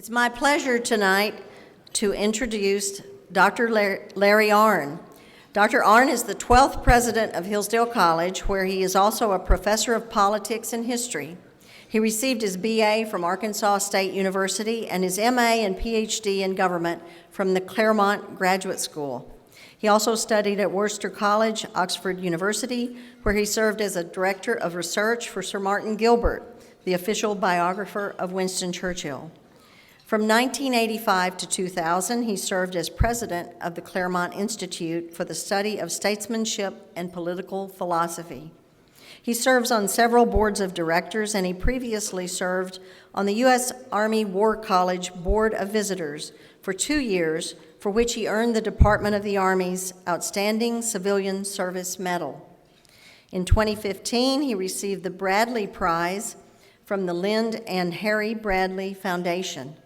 It's my pleasure tonight to introduce Dr. Larry Arnn. Dr. Arnn is the 12th president of Hillsdale College, where he is also a professor of politics and history. He received his BA from Arkansas State University and his MA and PhD in government from the Claremont Graduate School. He also studied at Worcester College, Oxford University, where he served as a director of research for Sir Martin Gilbert, the official biographer of Winston Churchill. From 1985 to 2000, he served as president of the Claremont Institute for the Study of Statesmanship and Political Philosophy. He serves on several boards of directors, and he previously served on the U.S. Army War College Board of Visitors for 2 years, for which he earned the Department of the Army's Outstanding Civilian Service Medal. In 2015, he received the Bradley Prize from the Lynd and Harry Bradley Foundation.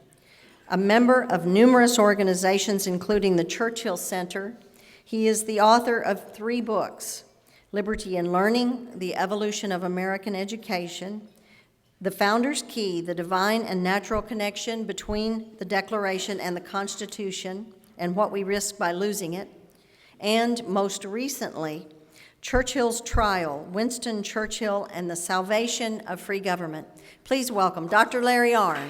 A member of numerous organizations, including the Churchill Center, he is the author of 3 books: Liberty and Learning, The Evolution of American Education, The Founder's Key, The Divine and Natural Connection Between the Declaration and the Constitution, and What We Risk by Losing It, and most recently, Churchill's Trial, Winston Churchill and the Salvation of Free Government. Please welcome Dr. Larry Arnn.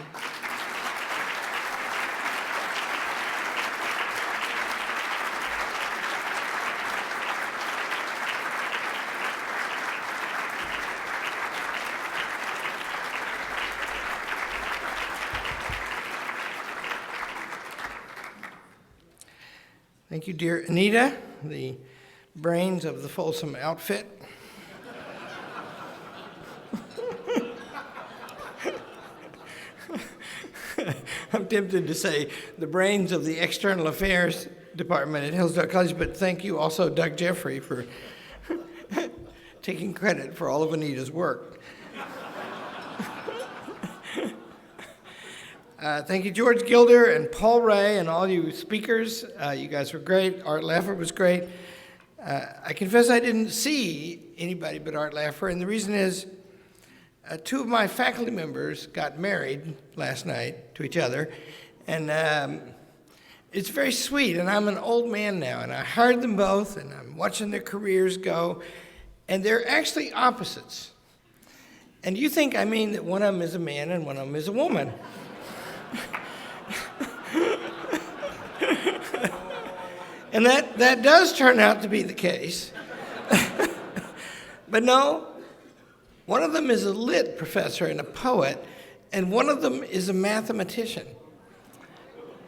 Thank you, dear Anita, the brains of the Folsom outfit. I'm tempted to say the brains of the External Affairs Department at Hillsdale College, but thank you also, Doug Jeffrey, for taking credit for all of Anita's work. Thank you, George Gilder and Paul Ray and all you speakers. You guys were great. Art Laffer was great. I confess I didn't see anybody but Art Laffer, and the reason is 2 of my faculty members got married last night to each other, and it's very sweet, and I'm an old man now, and I hired them both, and I'm watching their careers go, and they're actually opposites. And you think I mean that one of them is a man and one of them is a woman. And that does turn out to be the case. But no, one of them is a lit professor and a poet, and one of them is a mathematician.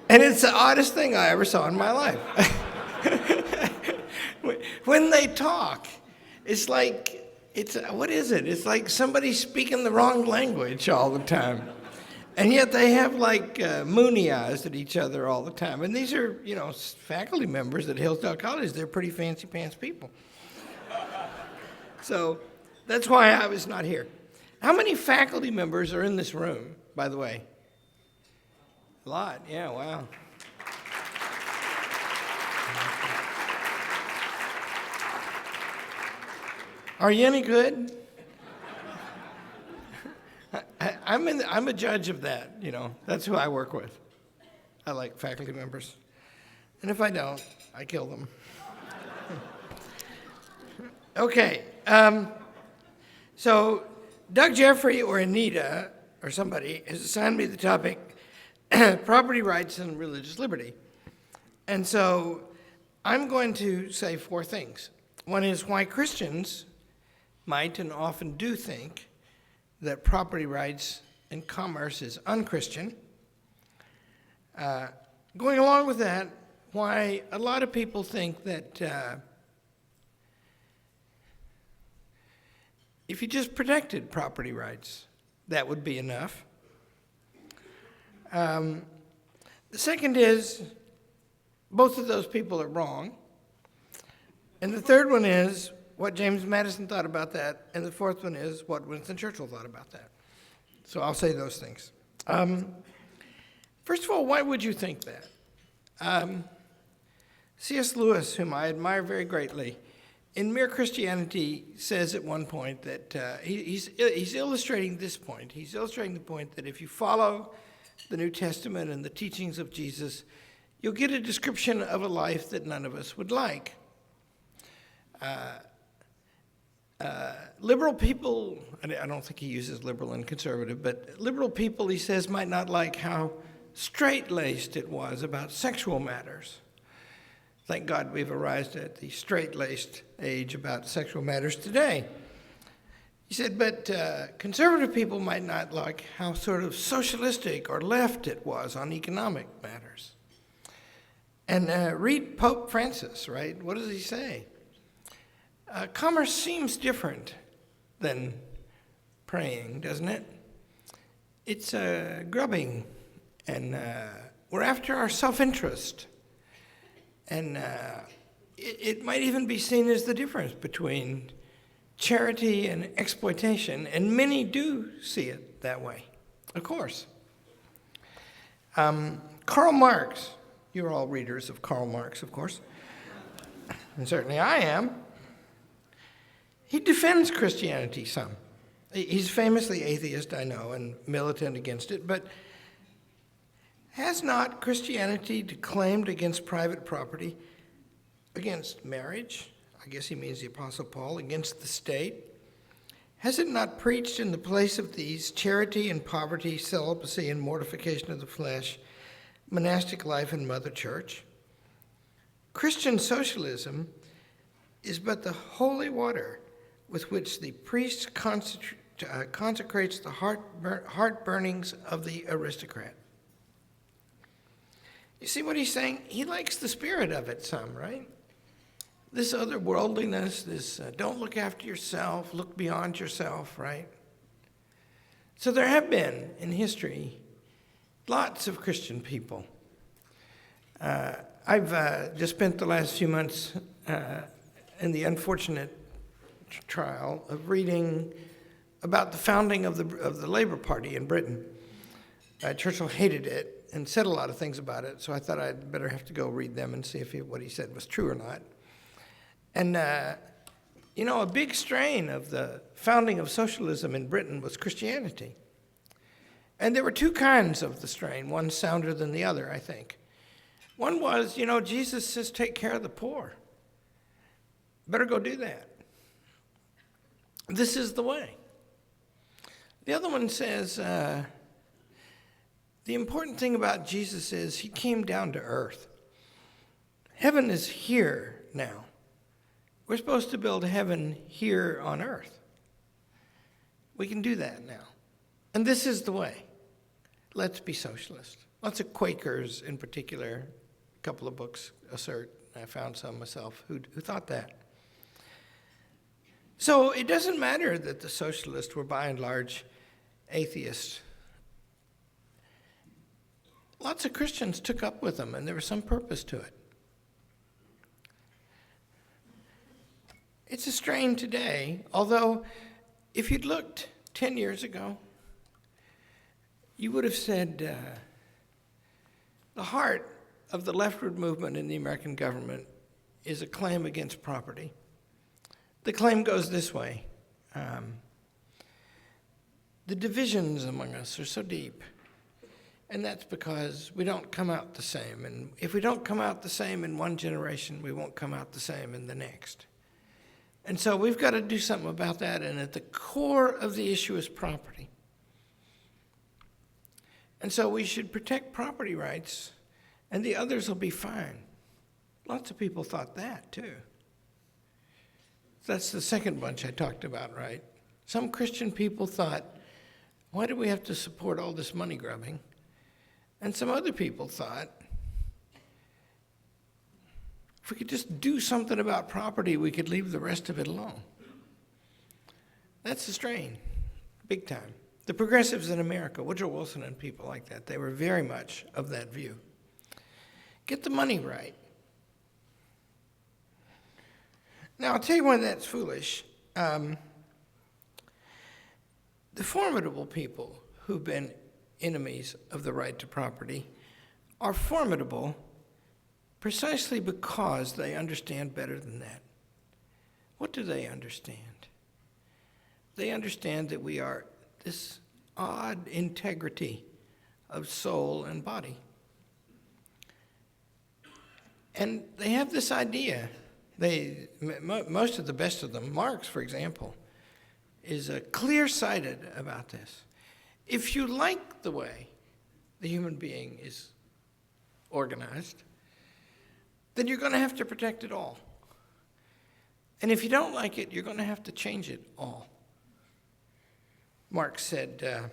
And it's the oddest thing I ever saw in my life. When they talk, it's like, what is it? It's like somebody speaking the wrong language all the time. And yet they have like moony eyes at each other all the time. And these are, faculty members at Hillsdale College. They're pretty fancy pants people. So that's why I was not here. How many faculty members are in this room, by the way? A lot, yeah, wow. Are you any good? I'm a judge of that, That's who I work with. I like faculty members. And if I don't, I kill them. Okay. So Doug Jeffrey or Anita or somebody has assigned me the topic, property rights and religious liberty. And so I'm going to say 4 things. One is why Christians might and often do think that property rights and commerce is unchristian. Going along with that, why a lot of people think that if you just protected property rights, that would be enough. The second is both of those people are wrong. And the third one is what James Madison thought about that, and the fourth one is what Winston Churchill thought about that. So I'll say those things. First of all, why would you think that? C.S. Lewis, whom I admire very greatly, in Mere Christianity says at one point that he's illustrating this point. He's illustrating the point that if you follow the New Testament and the teachings of Jesus, you'll get a description of a life that none of us would like. Liberal people, I don't think he uses liberal and conservative, but liberal people, he says, might not like how straight-laced it was about sexual matters. Thank God we've arrived at the straight-laced age about sexual matters today. He said, but conservative people might not like how sort of socialistic or left it was on economic matters. And read Pope Francis, right? What does he say? Commerce seems different than praying, doesn't it? It's grubbing, and we're after our self-interest. And it might even be seen as the difference between charity and exploitation, and many do see it that way, of course. Karl Marx, you're all readers of Karl Marx, of course, and certainly I am. He defends Christianity some. He's famously atheist, I know, and militant against it, but has not Christianity declaimed against private property, against marriage? I guess he means the Apostle Paul, against the state? Has it not preached in the place of these charity and poverty, celibacy and mortification of the flesh, monastic life and mother church? Christian socialism is but the holy water with which the priest consecrates the heart burnings of the aristocrat. You see what he's saying? He likes the spirit of it some, right? This otherworldliness, this don't look after yourself, look beyond yourself, right? So there have been, in history, lots of Christian people. I've just spent the last few months in the unfortunate trial of reading about the founding of the Labour Party in Britain. Churchill hated it and said a lot of things about it, so I thought I'd better have to go read them and see if what he said was true or not. And, a big strain of the founding of socialism in Britain was Christianity. And there were two kinds of the strain, one sounder than the other, I think. One was, Jesus says, take care of the poor. Better go do that. This is the way. The other one says, the important thing about Jesus is he came down to earth. Heaven is here now. We're supposed to build heaven here on earth. We can do that now. And this is the way. Let's be socialist. Lots of Quakers in particular, a couple of books assert, I found some myself, who thought that. So it doesn't matter that the socialists were by and large atheists. Lots of Christians took up with them, and there was some purpose to it. It's a strain today, although if you'd looked 10 years ago, you would have said the heart of the leftward movement in the American government is a claim against property. The claim goes this way. The divisions among us are so deep, and that's because we don't come out the same. And if we don't come out the same in one generation, we won't come out the same in the next. And so we've got to do something about that, and at the core of the issue is property. And so we should protect property rights, and the others will be fine. Lots of people thought that, too. That's the second bunch I talked about, right? Some Christian people thought, why do we have to support all this money grubbing? And some other people thought, if we could just do something about property, we could leave the rest of it alone. That's the strain, big time. The progressives in America, Woodrow Wilson and people like that, they were very much of that view. Get the money right. Now, I'll tell you why that's foolish. The formidable people who've been enemies of the right to property are formidable precisely because they understand better than that. What do they understand? They understand that we are this odd integrity of soul and body. And they have this idea. Most of the best of them, Marx, for example, is clear-sighted about this. If you like the way the human being is organized, then you're going to have to protect it all. And if you don't like it, you're going to have to change it all. Marx said,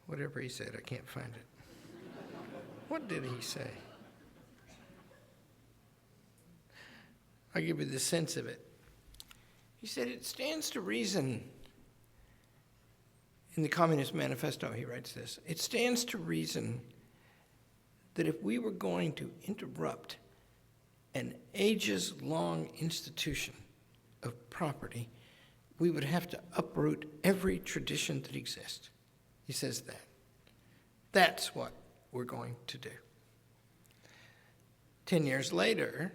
whatever he said, I can't find it. What did he say? I'll give you the sense of it. He said, it stands to reason, in the Communist Manifesto he writes this, it stands to reason that if we were going to interrupt an ages-long institution of property, we would have to uproot every tradition that exists. He says that. That's what we're going to do. 10 years later,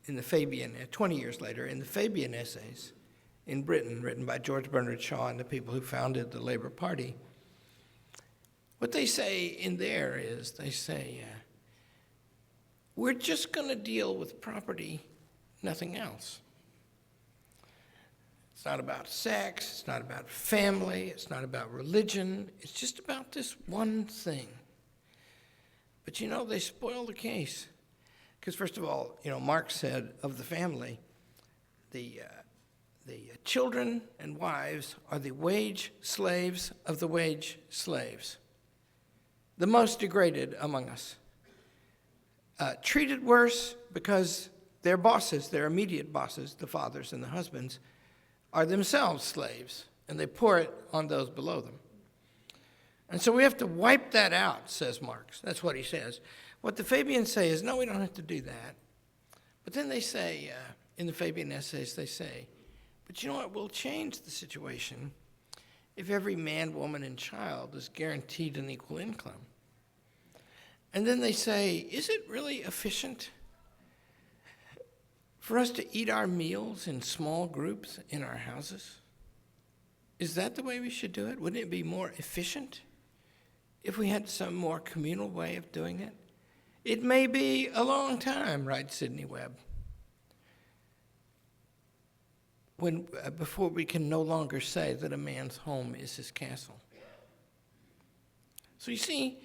20 years later, in the Fabian Essays in Britain, written by George Bernard Shaw and the people who founded the Labour Party, what they say in there is, they say, we're just going to deal with property, nothing else. It's not about sex, it's not about family, it's not about religion, it's just about this one thing. But they spoil the case. Because first of all, Marx said of the family, the children and wives are the wage slaves of the wage slaves, the most degraded among us. Treated worse because their bosses, their immediate bosses, the fathers and the husbands, are themselves slaves, and they pour it on those below them. And so we have to wipe that out, says Marx. That's what he says. What the Fabians say is, no, we don't have to do that. But then they say, in the Fabian Essays, they say, but you know what, we'll change the situation if every man, woman, and child is guaranteed an equal income. And then they say, is it really efficient for us to eat our meals in small groups in our houses? Is that the way we should do it? Wouldn't it be more efficient if we had some more communal way of doing it? It may be a long time, writes Sidney Webb, before we can no longer say that a man's home is his castle. So you see,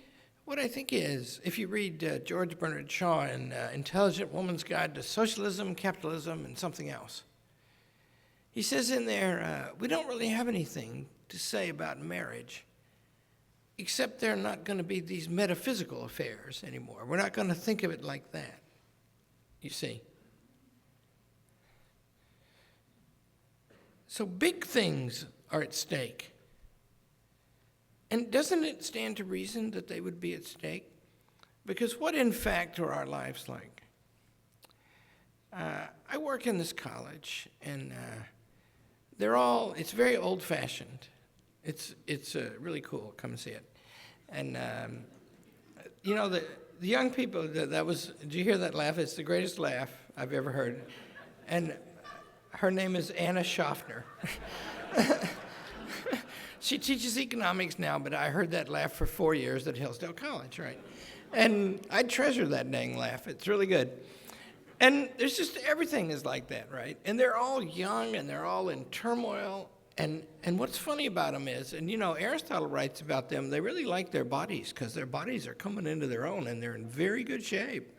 what I think is, if you read George Bernard Shaw in Intelligent Woman's Guide to Socialism, Capitalism, and something else, he says in there, we don't really have anything to say about marriage, except they're not going to be these metaphysical affairs anymore. We're not going to think of it like that, you see. So big things are at stake. And doesn't it stand to reason that they would be at stake? Because what, in fact, are our lives like? I work in this college, and it's very old-fashioned. It's really cool. Come and see it. And, the young people, did you hear that laugh? It's the greatest laugh I've ever heard. And her name is Anna Schaffner. She teaches economics now, but I heard that laugh for 4 years at Hillsdale College, right? And I treasure that dang laugh. It's really good. And there's just, everything is like that, right? And they're all young, and they're all in turmoil. And what's funny about them is, and Aristotle writes about them, they really like their bodies, because their bodies are coming into their own, and they're in very good shape.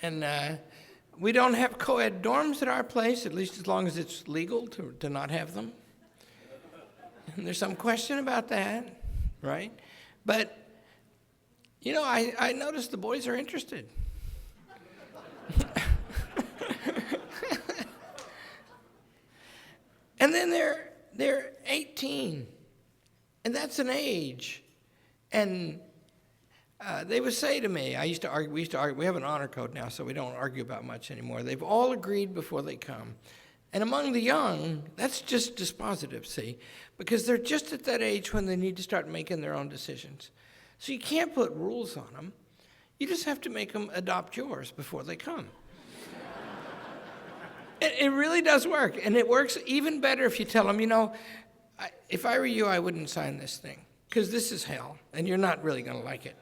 And we don't have co-ed dorms at our place, at least as long as it's legal to not have them. And there's some question about that, right? But, I noticed the boys are interested. And then they're 18, and that's an age. And they would say to me, we used to argue, we have an honor code now, so we don't argue about much anymore. They've all agreed before they come. And among the young, that's just dispositive, see? Because they're just at that age when they need to start making their own decisions. So you can't put rules on them. You just have to make them adopt yours before they come. It really does work, and it works even better if you tell them, if I were you, I wouldn't sign this thing, because this is hell, and you're not really going to like it,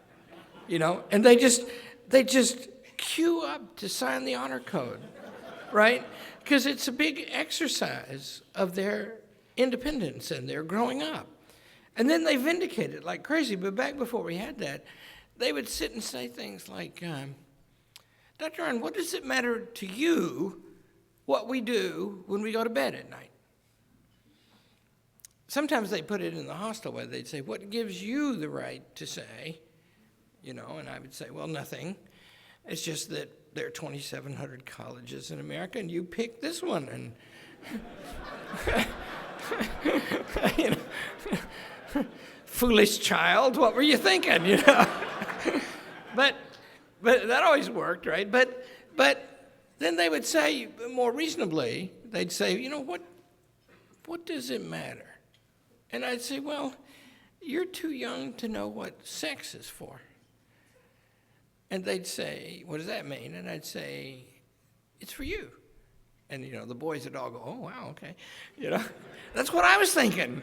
And they just queue up to sign the honor code, right? Because it's a big exercise of their independence and their growing up. And then they vindicate it like crazy. But back before we had that, they would sit and say things like, Dr. Arnn, what does it matter to you what we do when we go to bed at night? Sometimes they put it in the hostile way. They'd say, what gives you the right to say, and I would say, well, nothing. It's just that there are 2,700 colleges in America, and you pick this one. And foolish child, what were you thinking? But that always worked, right? But then they would say, more reasonably, they'd say, what does it matter? And I'd say, well, you're too young to know what sex is for. And they'd say, what does that mean? And I'd say, it's for you. And, the boys would all go, oh, wow, okay. That's what I was thinking.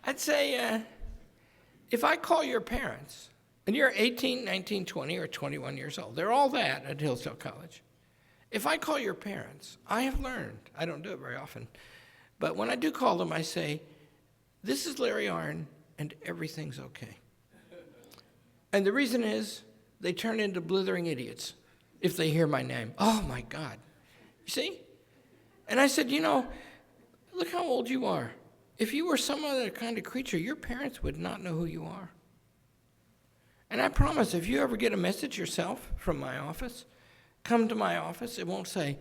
I'd say, if I call your parents, and you're 18, 19, 20, or 21 years old, they're all that at Hillsdale College. If I call your parents, I have learned, I don't do it very often, but when I do call them, I say, this is Larry Arnn, and everything's okay. And the reason is, they turn into blithering idiots if they hear my name. Oh, my God. You see? And I said, look how old you are. If you were some other kind of creature, your parents would not know who you are. And I promise, if you ever get a message yourself from my office, come to my office. It won't say,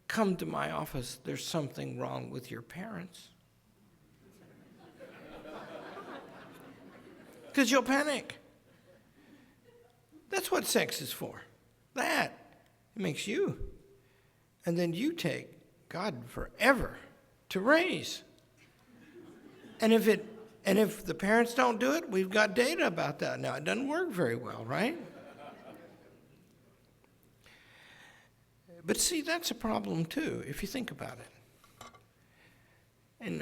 come to my office, there's something wrong with your parents. Because you'll panic. That's what sex is for. It makes you. And then you take God forever to raise. And if the parents don't do it, we've got data about that. Now, it doesn't work very well, right? But see, that's a problem too, if you think about it. In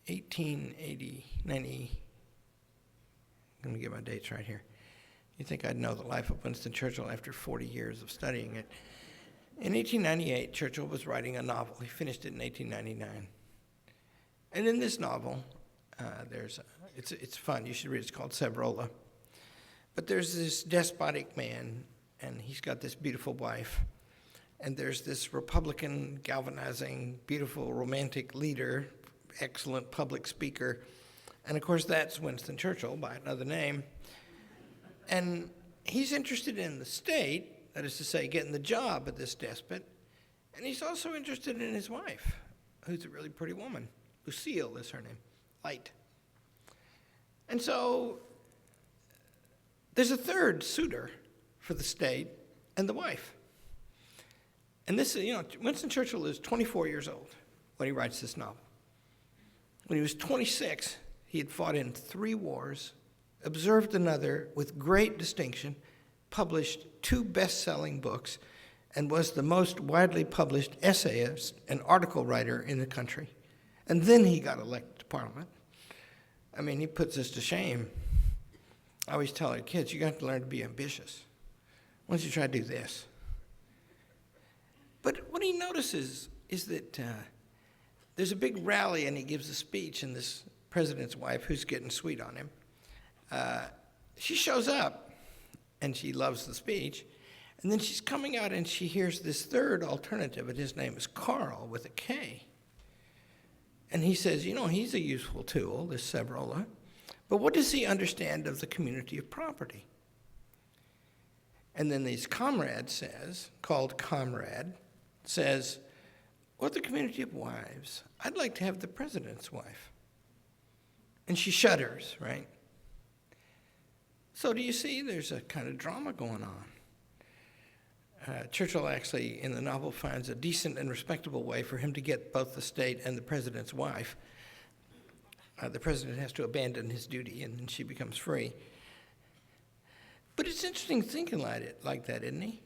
1890, I'm going to get my dates right here. You'd think I'd know the life of Winston Churchill after 40 years of studying it. In 1898, Churchill was writing a novel. He finished it in 1899. And in this novel, it's fun. You should read it. It's called Savrola. But there's this despotic man, and he's got this beautiful wife. And there's this Republican, galvanizing, beautiful, romantic leader, excellent public speaker. And, of course, that's Winston Churchill by another name. And he's interested in the state, that is to say, getting the job of this despot. And he's also interested in his wife, who's a really pretty woman. Lucille is her name, Light. And so there's a third suitor for the state and the wife. And this is, Winston Churchill is 24 years old when he writes this novel. When he was 26, he had fought in 3 wars, observed another with great distinction, published 2 best-selling books, and was the most widely published essayist and article writer in the country. And then he got elected to Parliament. I mean, he puts us to shame. I always tell our kids, you got to learn to be ambitious. Why don't you try to do this? But what he notices is that there's a big rally, and he gives a speech, and this president's wife, who's getting sweet on him, she shows up, and she loves the speech, and then she's coming out, and she hears this third alternative, and his name is Carl with a K. And he says, he's a useful tool, this Savrola, but what does he understand of the community of property? And then this comrade says, called Comrade, says, what the community of wives? I'd like to have the president's wife. And she shudders, right? So do you see there's a kind of drama going on? Churchill actually, in the novel, finds a decent and respectable way for him to get both the state and the president's wife. The president has to abandon his duty, and then she becomes free. But it's interesting thinking like that, isn't he?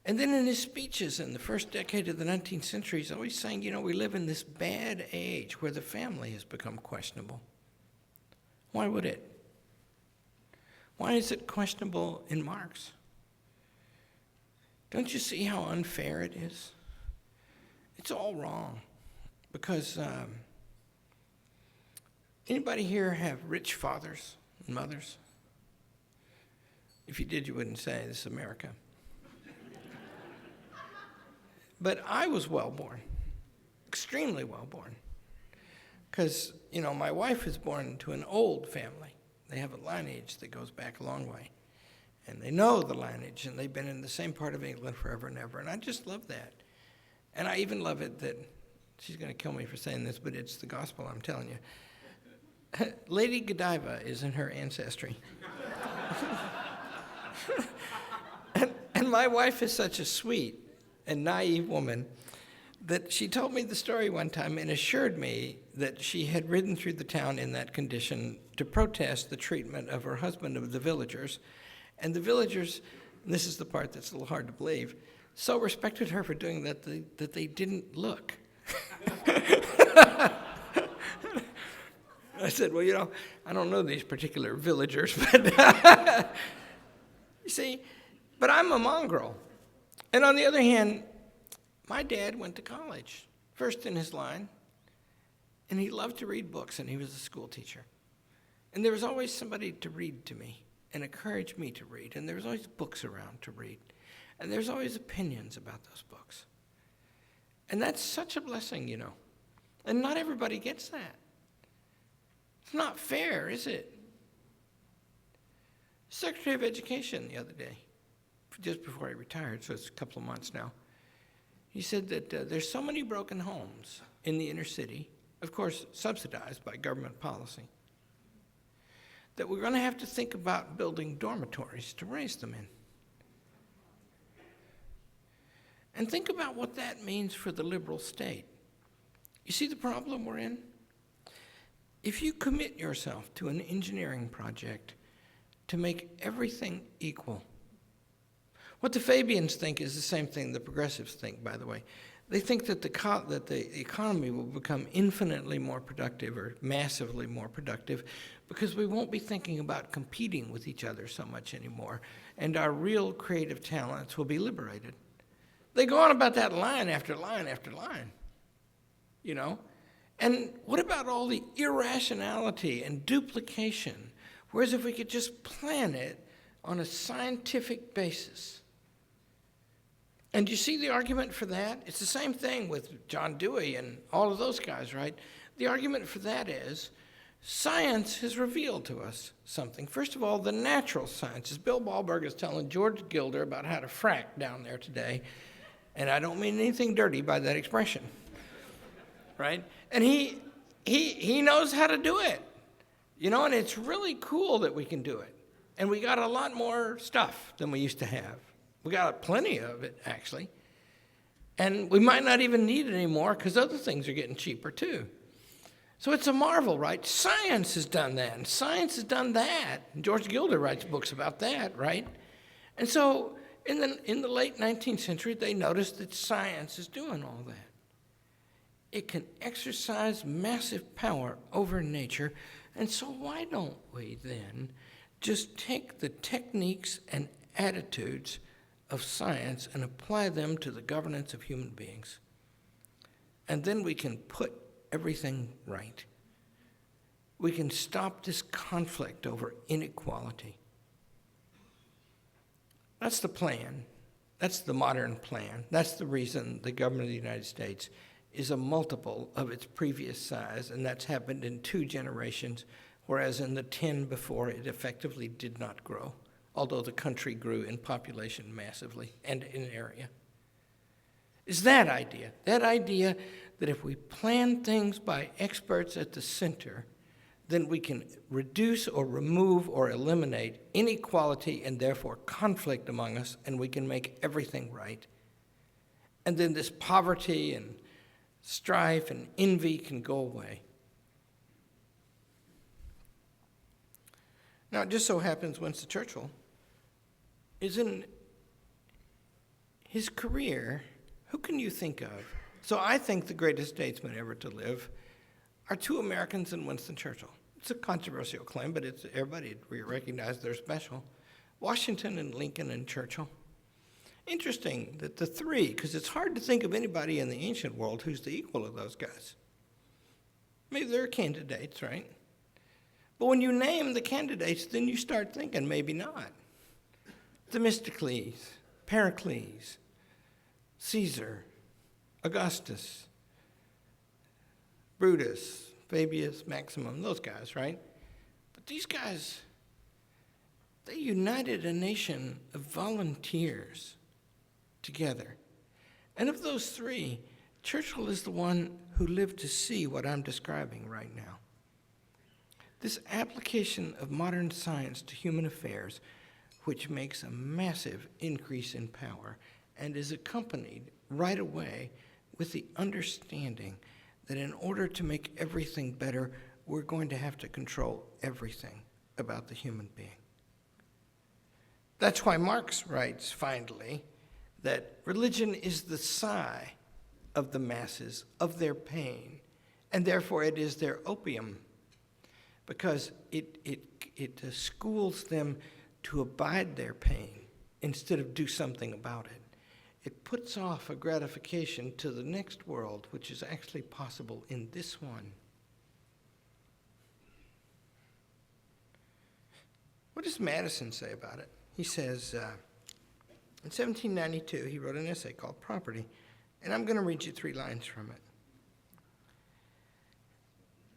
And then in his speeches in the first decade of the 19th century, he's always saying, we live in this bad age where the family has become questionable. Why would it? Why is it questionable in Marx? Don't you see how unfair it is? It's all wrong. Because anybody here have rich fathers and mothers? If you did, you wouldn't say this is America. But I was well-born, extremely well-born. Because, my wife is born into an old family. They have a lineage that goes back a long way. And they know the lineage, and they've been in the same part of England forever and ever. And I just love that. And I even love it that, she's going to kill me for saying this, but it's the gospel, I'm telling you. Lady Godiva is in her ancestry. and my wife is such a sweet and naive woman that she told me the story one time and assured me that she had ridden through the town in that condition to protest the treatment of her husband of the villagers. And the villagers, and this is the part that's a little hard to believe, so respected her for doing that that they didn't look. I said, well, I don't know these particular villagers, but you see, but I'm a mongrel. And on the other hand, my dad went to college, first in his line, and he loved to read books, and he was a school teacher. And there was always somebody to read to me and encourage me to read, and there was always books around to read, and there's always opinions about those books. And that's such a blessing, and not everybody gets that. It's not fair, is it? Secretary of Education the other day, just before he retired, so it's a couple of months now, he said that there's so many broken homes in the inner city, of course subsidized by government policy, that we're going to have to think about building dormitories to raise them in. And think about what that means for the liberal state. You see the problem we're in? If you commit yourself to an engineering project to make everything equal, what the Fabians think is the same thing the progressives think, by the way. They think that the economy will become infinitely more productive or massively more productive because we won't be thinking about competing with each other so much anymore, and our real creative talents will be liberated. They go on about that line after line after line, And what about all the irrationality and duplication? Whereas if we could just plan it on a scientific basis. And you see the argument for that? It's the same thing with John Dewey and all of those guys, right? The argument for that is science has revealed to us something. First of all, the natural sciences. Bill Ballberg is telling George Gilder about how to frack down there today. And I don't mean anything dirty by that expression, right? And he knows how to do it, and it's really cool that we can do it. And we got a lot more stuff than we used to have. We got plenty of it, actually. And we might not even need it anymore because other things are getting cheaper, too. So it's a marvel, right? Science has done that, and science has done that. And George Gilder writes books about that, right? And so in the late 19th century, they noticed that science is doing all that. It can exercise massive power over nature, and so why don't we then just take the techniques and attitudes of science and apply them to the governance of human beings? And then we can put everything right. We can stop this conflict over inequality. That's the plan. That's the modern plan. That's the reason the government of the United States is a multiple of its previous size, and that's happened in 2 generations, whereas in the 10 before it effectively did not grow, although the country grew in population massively and in area. Is that idea that if we plan things by experts at the center, then we can reduce or remove or eliminate inequality and therefore conflict among us, and we can make everything right. And then this poverty and strife and envy can go away. Now, it just so happens Winston Churchill is in his career, who can you think of? So I think the greatest statesmen ever to live are two Americans and Winston Churchill. It's a controversial claim, but it's everybody recognizes they're special. Washington and Lincoln and Churchill. Interesting that the three, because it's hard to think of anybody in the ancient world who's the equal of those guys. Maybe they're candidates, right? But when you name the candidates, then you start thinking maybe not. Themistocles, Pericles, Caesar, Augustus, Brutus, Fabius, Maximum, those guys, right? But these guys, they united a nation of volunteers together. And of those three, Churchill is the one who lived to see what I'm describing right now. This application of modern science to human affairs, which makes a massive increase in power and is accompanied right away with the understanding that in order to make everything better, we're going to have to control everything about the human being. That's why Marx writes, finally, that religion is the sigh of the masses, of their pain, and therefore it is their opium, because it schools them to abide their pain instead of do something about it. It puts off a gratification to the next world, which is actually possible in this one. What does Madison say about it? He says, in 1792, he wrote an essay called Property, and I'm going to read you 3 lines from it.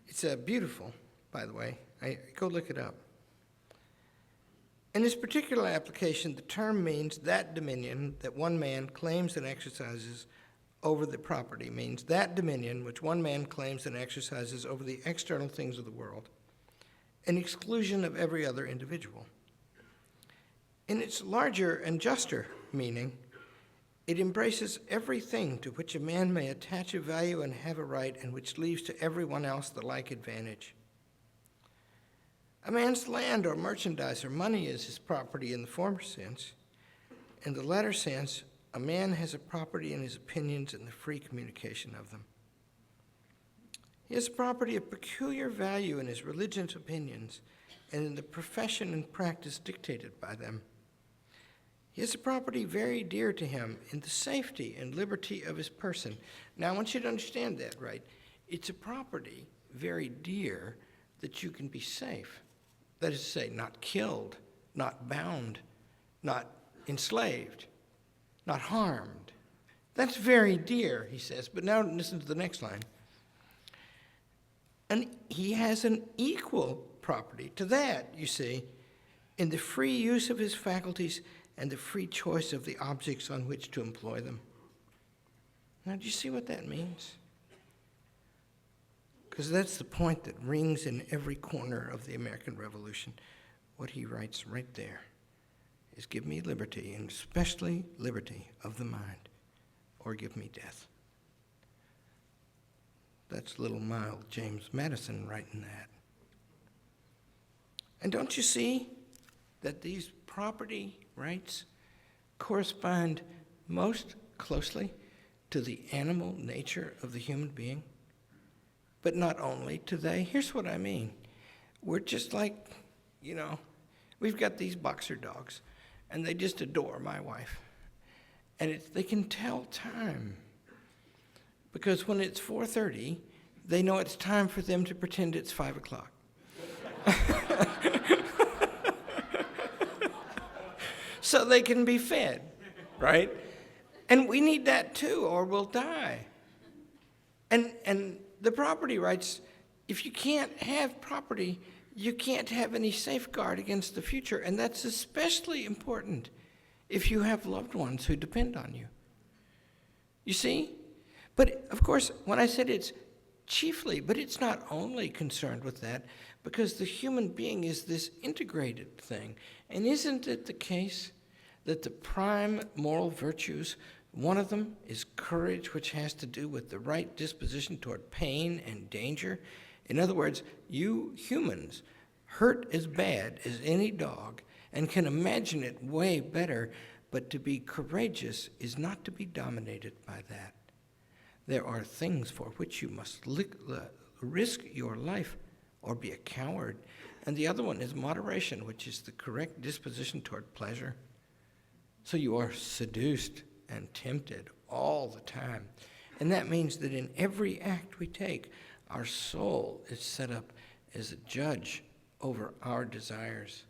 It's beautiful, by the way. Go look it up. In this particular application, the term means that dominion that one man claims and exercises over the property, means that dominion which one man claims and exercises over the external things of the world, in exclusion of every other individual. In its larger and juster meaning, it embraces everything to which a man may attach a value and have a right, and which leaves to everyone else the like advantage. A man's land or merchandise or money is his property in the former sense. In the latter sense, a man has a property in his opinions and the free communication of them. He has a property of peculiar value in his religion's opinions and in the profession and practice dictated by them. He has a property very dear to him in the safety and liberty of his person. Now, I want you to understand that, right? It's a property very dear that you can be safe. That is to say, not killed, not bound, not enslaved, not harmed. That's very dear, he says. But now listen to the next line. And he has an equal property to that, you see, in the free use of his faculties and the free choice of the objects on which to employ them. Now, do you see what that means? Because that's the point that rings in every corner of the American Revolution. What he writes right there is, give me liberty, and especially liberty of the mind, or give me death. That's little mild James Madison writing that. And don't you see that these property rights correspond most closely to the animal nature of the human being? But not only to they. Here's what I mean. We're just like, we've got these boxer dogs, and they just adore my wife. And they can tell time. Because when it's 4:30, they know it's time for them to pretend it's 5 o'clock. So they can be fed, right? And we need that too, or we'll die. And the property rights, if you can't have property, you can't have any safeguard against the future. And that's especially important if you have loved ones who depend on you. You see? But of course, when I said it's chiefly, but it's not only concerned with that, because the human being is this integrated thing. And isn't it the case that the prime moral virtues, one of them is courage, which has to do with the right disposition toward pain and danger? In other words, you humans hurt as bad as any dog and can imagine it way better, But to be courageous is not to be dominated by that. There are things for which you must risk your life or be a coward. And the other one is moderation, which is the correct disposition toward pleasure. So you are seduced and tempted all the time. And that means that in every act we take, our soul is set up as a judge over our desires.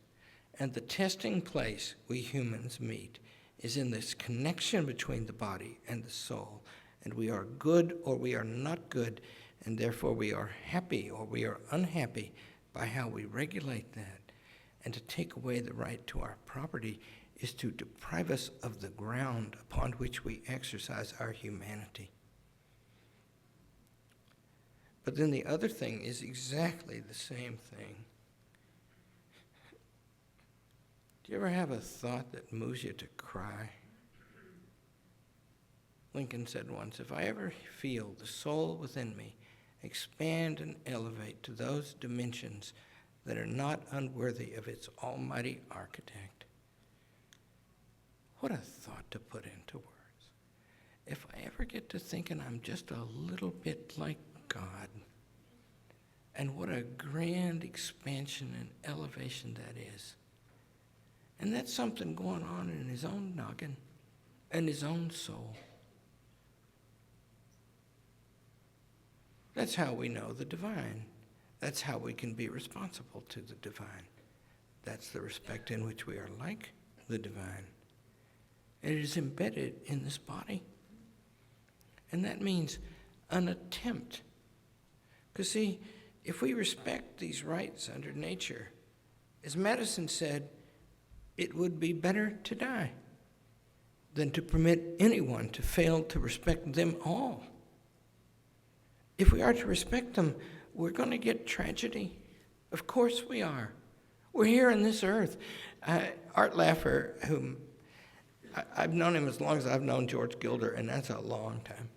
And the testing place we humans meet is in this connection between the body and the soul. And we are good or we are not good, and therefore we are happy or we are unhappy by how we regulate that. And to take away the right to our property is to deprive us of the ground upon which we exercise our humanity. But then the other thing is exactly the same thing. Do you ever have a thought that moves you to cry? Lincoln said once, if I ever feel the soul within me expand and elevate to those dimensions that are not unworthy of its almighty architect. What a thought to put into words. If I ever get to thinking I'm just a little bit like God, and what a grand expansion and elevation that is. And that's something going on in his own noggin and his own soul. That's how we know the divine. That's how we can be responsible to the divine. That's the respect in which we are like the divine. And it is embedded in this body. And that means an attempt. Because see, if we respect these rights under nature, as Madison said, it would be better to die than to permit anyone to fail to respect them all. If we are to respect them, we're going to get tragedy. Of course we are. We're here on this earth. Art Laffer, whom I've known him as long as I've known George Gilder, and that's a long time.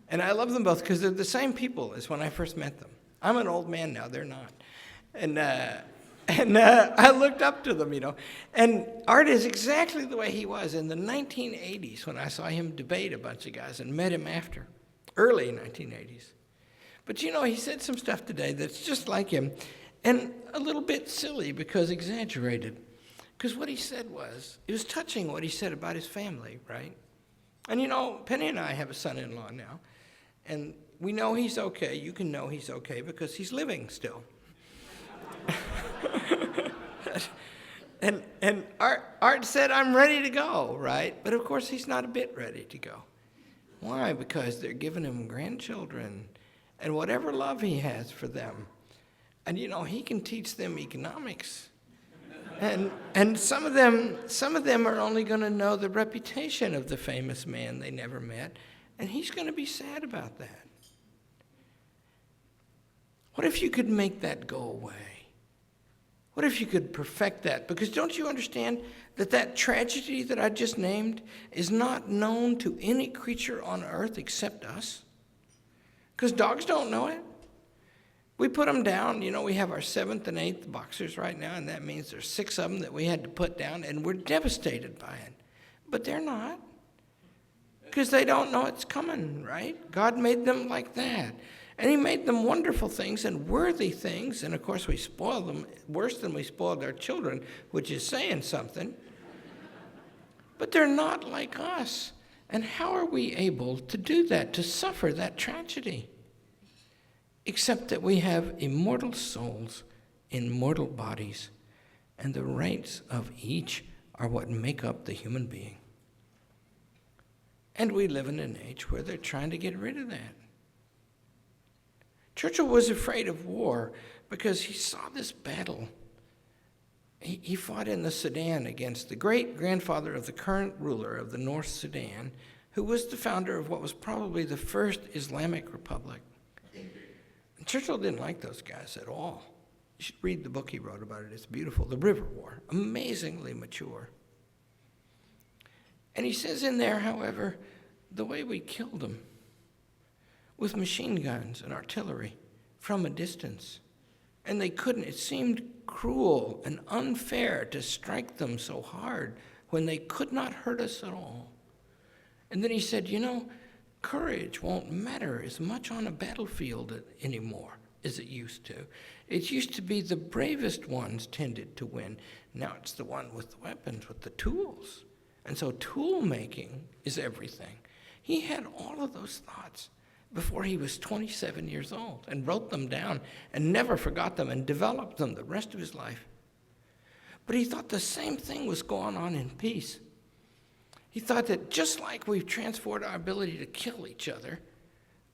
And I love them both because they're the same people as when I first met them. I'm an old man now, they're not. And I looked up to them, you know. And Art is exactly the way he was in the 1980s when I saw him debate a bunch of guys and met him after, early 1980s. But, you know, he said some stuff today that's just like him and a little bit silly because exaggerated. Because what he said it was touching what he said about his family, right? And, you know, Penny and I have a son-in-law now. And we know he's okay. You can know he's okay because he's living still. and Art said, I'm ready to go, right? But, of course, he's not a bit ready to go. Why? Because they're giving him grandchildren and whatever love he has for them. And, you know, he can teach them economics. And some of them are only going to know the reputation of the famous man they never met, and he's going to be sad about that. What if you could make that go away? What if you could perfect that? Because don't you understand that tragedy that I just named is not known to any creature on earth except us? Because dogs don't know it. We put them down. You know, we have our 7th and 8th boxers right now, and that means there's 6 of them that we had to put down, and we're devastated by it. But they're not, because they don't know it's coming, right? God made them like that. And he made them wonderful things and worthy things, and of course we spoil them worse than we spoiled our children, which is saying something. But they're not like us. And how are we able to do that, to suffer that tragedy? Except that we have immortal souls in mortal bodies, and the rights of each are what make up the human being. And we live in an age where they're trying to get rid of that. Churchill was afraid of war because he saw this battle. He fought in the Sudan against the great-grandfather of the current ruler of the North Sudan, who was the founder of what was probably the first Islamic republic. And Churchill didn't like those guys at all. You should read the book he wrote about it. It's beautiful. The River War. Amazingly mature. And he says in there, however, the way we killed them with machine guns and artillery from a distance. And they couldn't. It seemed cruel and unfair to strike them so hard when they could not hurt us at all. And then he said, courage won't matter as much on a battlefield anymore as it used to. It used to be the bravest ones tended to win. Now it's the one with the weapons, with the tools. And so tool making is everything. He had all of those thoughts before he was 27 years old and wrote them down and never forgot them and developed them the rest of his life. But he thought the same thing was going on in peace. He thought that just like we've transformed our ability to kill each other,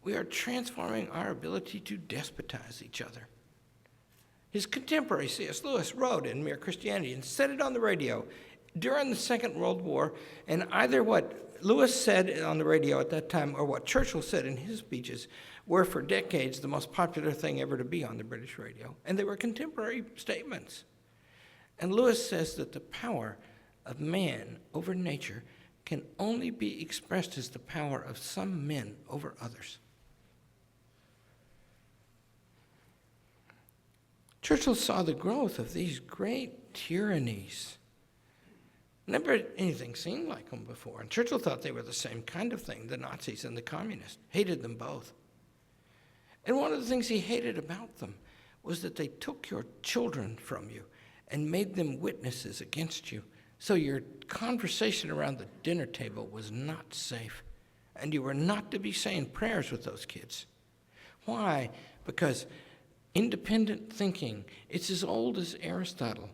we are transforming our ability to despotize each other. His contemporary C.S. Lewis wrote in Mere Christianity and said it on the radio during the Second World War, and either what Lewis said on the radio at that time or what Churchill said in his speeches were for decades the most popular thing ever to be on the British radio, and they were contemporary statements. And Lewis says that the power of man over nature can only be expressed as the power of some men over others. Churchill saw the growth of these great tyrannies. Never anything seemed like them before. And Churchill thought they were the same kind of thing, the Nazis and the communists. Hated them both. And one of the things he hated about them was that they took your children from you and made them witnesses against you. So your conversation around the dinner table was not safe. And you were not to be saying prayers with those kids. Why? Because independent thinking, it's as old as Aristotle.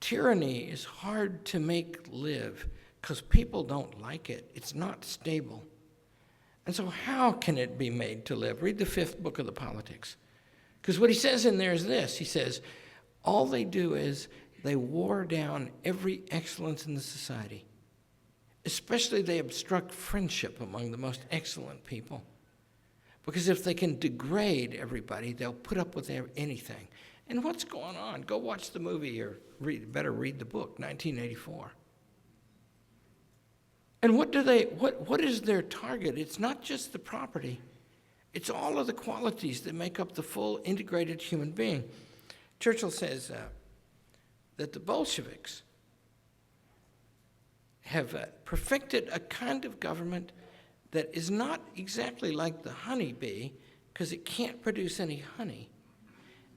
Tyranny is hard to make live because people don't like it. It's not stable. And so how can it be made to live? Read the 5th book of the Politics. Because what he says in there is this. He says, all they do is they war down every excellence in the society. Especially they obstruct friendship among the most excellent people. Because if they can degrade everybody, they'll put up with anything. And what's going on? Go watch the movie or better read the book, 1984. And what is their target? It's not just the property. It's all of the qualities that make up the full integrated human being. Churchill says that the Bolsheviks have perfected a kind of government that is not exactly like the honeybee, because it can't produce any honey.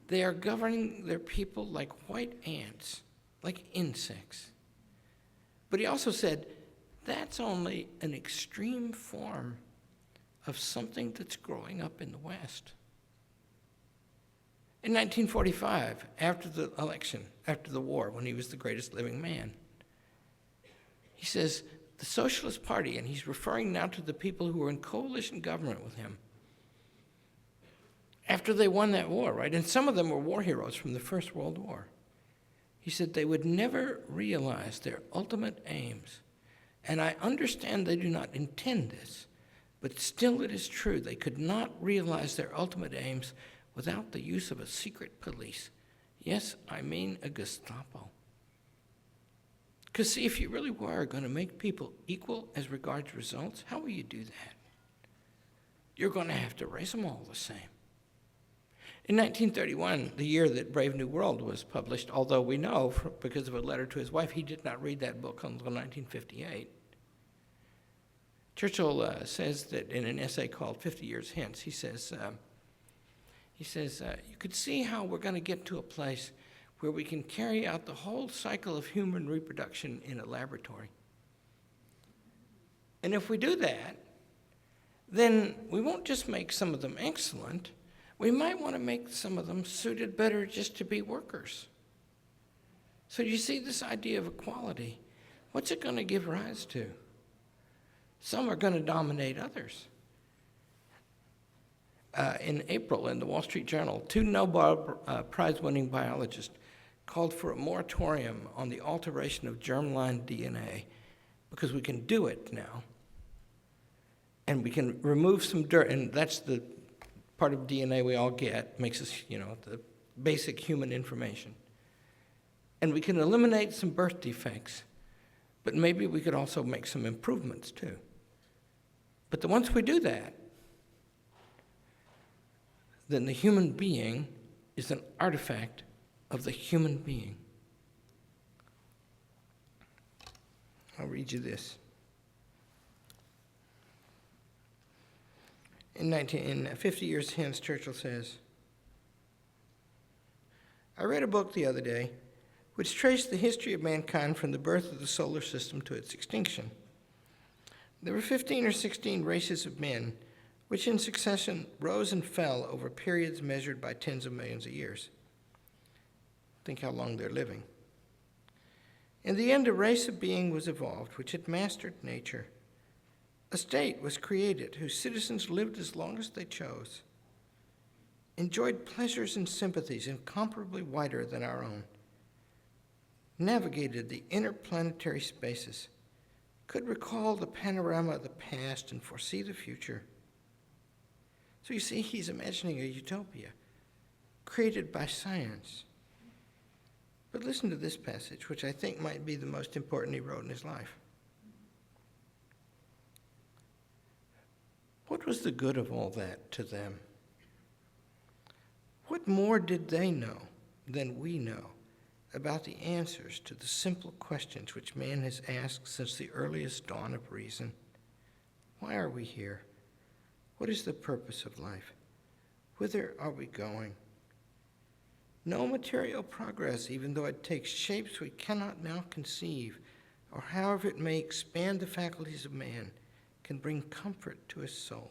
They are governing their people like white ants, like insects. But he also said, that's only an extreme form of something that's growing up in the West. In 1945, after the election, after the war, when he was the greatest living man, he says, the Socialist Party, and he's referring now to the people who were in coalition government with him, after they won that war, right? And some of them were war heroes from the First World War. He said they would never realize their ultimate aims. And I understand they do not intend this, but still it is true. They could not realize their ultimate aims without the use of a secret police. Yes, I mean a Gestapo. Because see, if you really were going to make people equal as regards results, how will you do that? You're going to have to raise them all the same. In 1931, the year that Brave New World was published, although we know, because of a letter to his wife, he did not read that book until 1958. Churchill says that in an essay called 50 Years Hence, he says, you could see how we're going to get to a place where we can carry out the whole cycle of human reproduction in a laboratory. And if we do that, then we won't just make some of them excellent, we might want to make some of them suited better just to be workers. So you see this idea of equality. What's it going to give rise to? Some are going to dominate others. In April, in the Wall Street Journal, 2 Nobel Prize-winning biologists called for a moratorium on the alteration of germline DNA because we can do it now. And we can remove some dirt, and that's the part of DNA we all get, makes us, the basic human information. And we can eliminate some birth defects, but maybe we could also make some improvements too. But once we do that, then the human being is an artifact of the human being. I'll read you this. In 50 years hence, Churchill says, I read a book the other day which traced the history of mankind from the birth of the solar system to its extinction. There were 15 or 16 races of men, which in succession rose and fell over periods measured by tens of millions of years. Think how long they're living. In the end, a race of being was evolved which had mastered nature. A state was created whose citizens lived as long as they chose, enjoyed pleasures and sympathies incomparably wider than our own, navigated the interplanetary spaces, could recall the panorama of the past and foresee the future. So you see, he's imagining a utopia created by science. But listen to this passage, which I think might be the most important he wrote in his life. What was the good of all that to them? What more did they know than we know about the answers to the simple questions which man has asked since the earliest dawn of reason? Why are we here? What is the purpose of life? Whither are we going? No material progress, even though it takes shapes we cannot now conceive, or however it may expand the faculties of man, can bring comfort to his soul.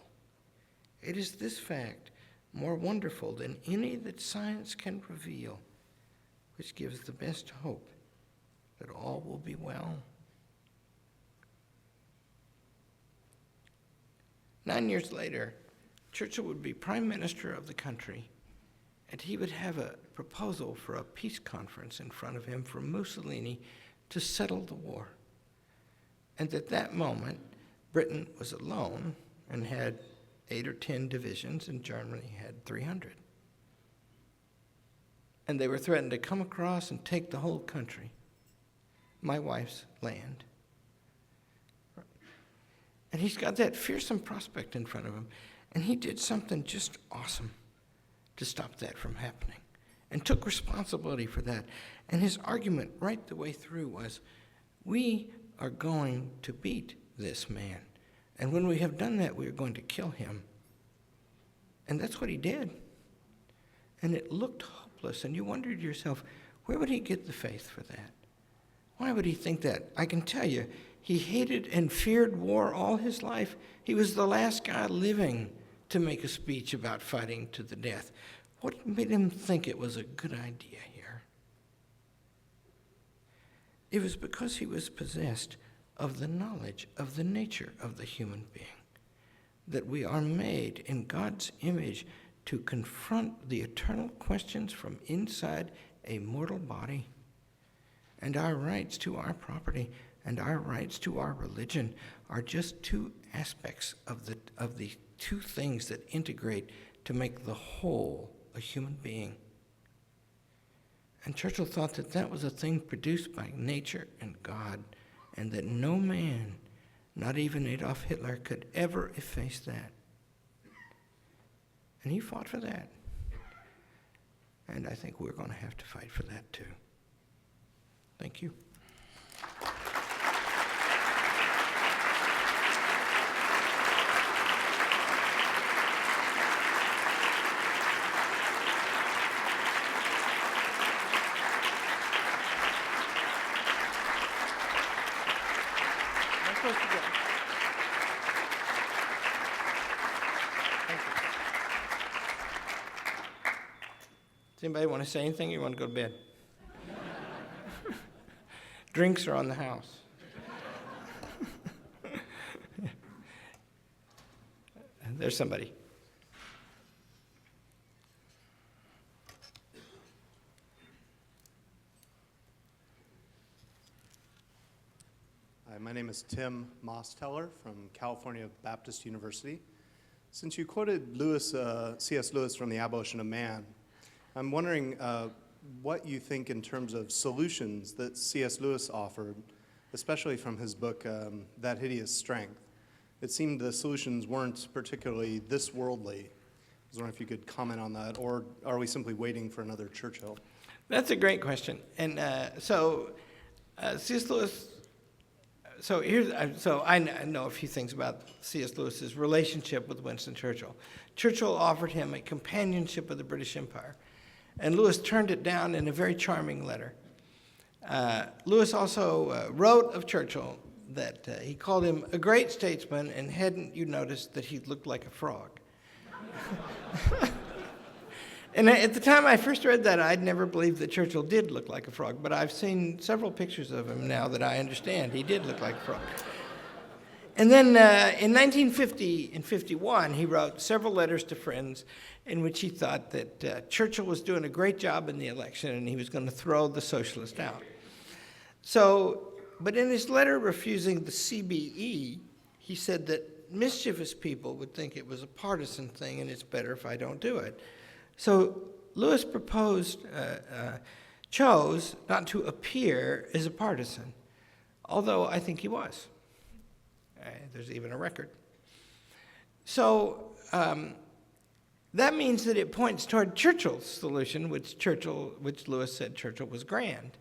It is this fact, more wonderful than any that science can reveal, which gives the best hope that all will be well. 9 years later, Churchill would be prime minister of the country, and he would have a proposal for a peace conference in front of him from Mussolini to settle the war. And at that moment, Britain was alone and had 8 or 10 divisions, and Germany had 300. And they were threatened to come across and take the whole country, my wife's land. And he's got that fearsome prospect in front of him, and he did something just awesome to stop that from happening, and took responsibility for that. And his argument right the way through was, we are going to beat this man. And when we have done that, we are going to kill him. And that's what he did. And it looked hopeless, and you wondered to yourself, where would he get the faith for that? Why would he think that? I can tell you, he hated and feared war all his life. He was the last guy living to make a speech about fighting to the death. What made him think it was a good idea here? It was because he was possessed of the knowledge of the nature of the human being, that we are made in God's image to confront the eternal questions from inside a mortal body, and our rights to our property and our rights to our religion are just two aspects of the two things that integrate to make the whole a human being. And Churchill thought that that was a thing produced by nature and God, and that no man, not even Adolf Hitler, could ever efface that. And he fought for that. And I think we're going to have to fight for that too. Thank you. Does anybody want to say anything, or you want to go to bed? Drinks are on the house. There's somebody. Hi, my name is Tim Mosteller from California Baptist University. Since you quoted C.S. Lewis from The Abolition of Man, I'm wondering what you think in terms of solutions that C.S. Lewis offered, especially from his book, That Hideous Strength. It seemed the solutions weren't particularly this worldly. I was wondering if you could comment on that, or are we simply waiting for another Churchill? That's a great question. And C.S. Lewis So I know a few things about C.S. Lewis's relationship with Winston Churchill. Churchill offered him a companionship of the British Empire, and Lewis turned it down in a very charming letter. Lewis also wrote of Churchill that he called him a great statesman, and hadn't you noticed that he looked like a frog? And at the time I first read that, I'd never believed that Churchill did look like a frog, but I've seen several pictures of him now that I understand he did look like a frog. And then in 1950 and 51, he wrote several letters to friends in which he thought that Churchill was doing a great job in the election and he was going to throw the socialists out. But in his letter refusing the CBE, he said that mischievous people would think it was a partisan thing and it's better if I don't do it. So Lewis chose not to appear as a partisan, although I think he was. There's even a record. So that means that it points toward Churchill's solution, which Lewis said Churchill was grand.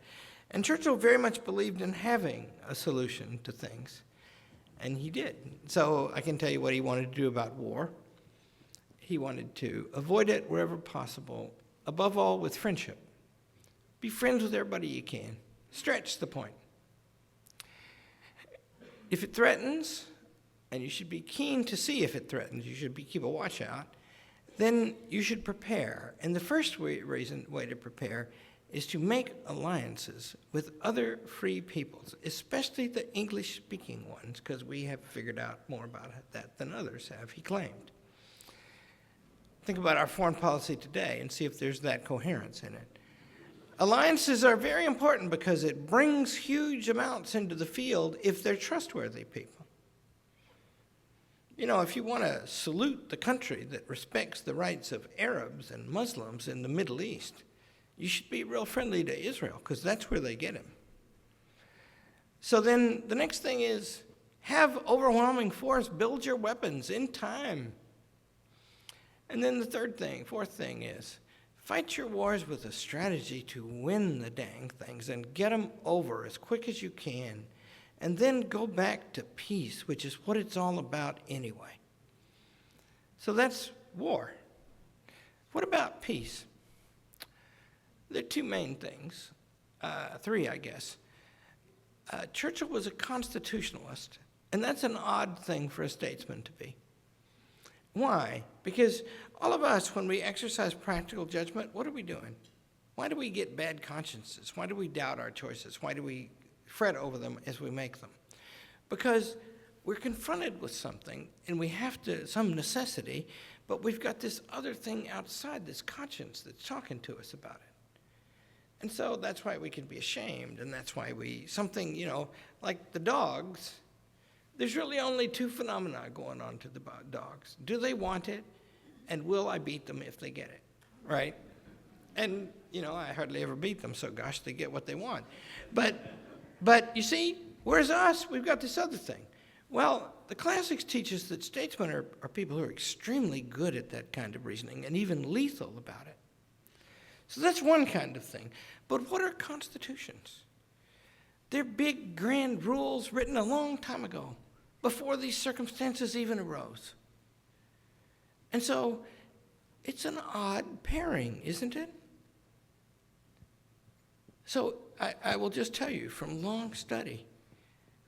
And Churchill very much believed in having a solution to things, and he did. So I can tell you what he wanted to do about war. He wanted to avoid it wherever possible, above all with friendship. Be friends with everybody you can. Stretch the point. If it threatens, and you should be keen to see if it threatens, you should keep a watch out, then you should prepare. And the first way to prepare is to make alliances with other free peoples, especially the English-speaking ones, because we have figured out more about that than others have, he claimed. Think about our foreign policy today and see if there's that coherence in it. Alliances are very important because it brings huge amounts into the field if they're trustworthy people. You know, if you want to salute the country that respects the rights of Arabs and Muslims in the Middle East, you should be real friendly to Israel because that's where they get him. So then the next thing is have overwhelming force, build your weapons in time. And then the fourth thing is, fight your wars with a strategy to win the dang things and get them over as quick as you can, and then go back to peace, which is what it's all about anyway. So that's war. What about peace? There are two main things, three, I guess. Churchill was a constitutionalist, and that's an odd thing for a statesman to be. Why? Because all of us, when we exercise practical judgment, what are we doing? Why do we get bad consciences? Why do we doubt our choices? Why do we fret over them as we make them? Because we're confronted with something, and we have some necessity, but we've got this other thing outside, this conscience that's talking to us about it. And so that's why we can be ashamed, and that's why like the dogs, there's really only two phenomena going on to the dogs. Do they want it? And will I beat them if they get it? Right? And, I hardly ever beat them, so gosh, they get what they want. But you see, whereas us, we've got this other thing. Well, the classics teach us that statesmen are people who are extremely good at that kind of reasoning and even lethal about it. So that's one kind of thing. But what are constitutions? They're big, grand rules written a long time ago, before these circumstances even arose. And so it's an odd pairing, isn't it? So I will just tell you from long study,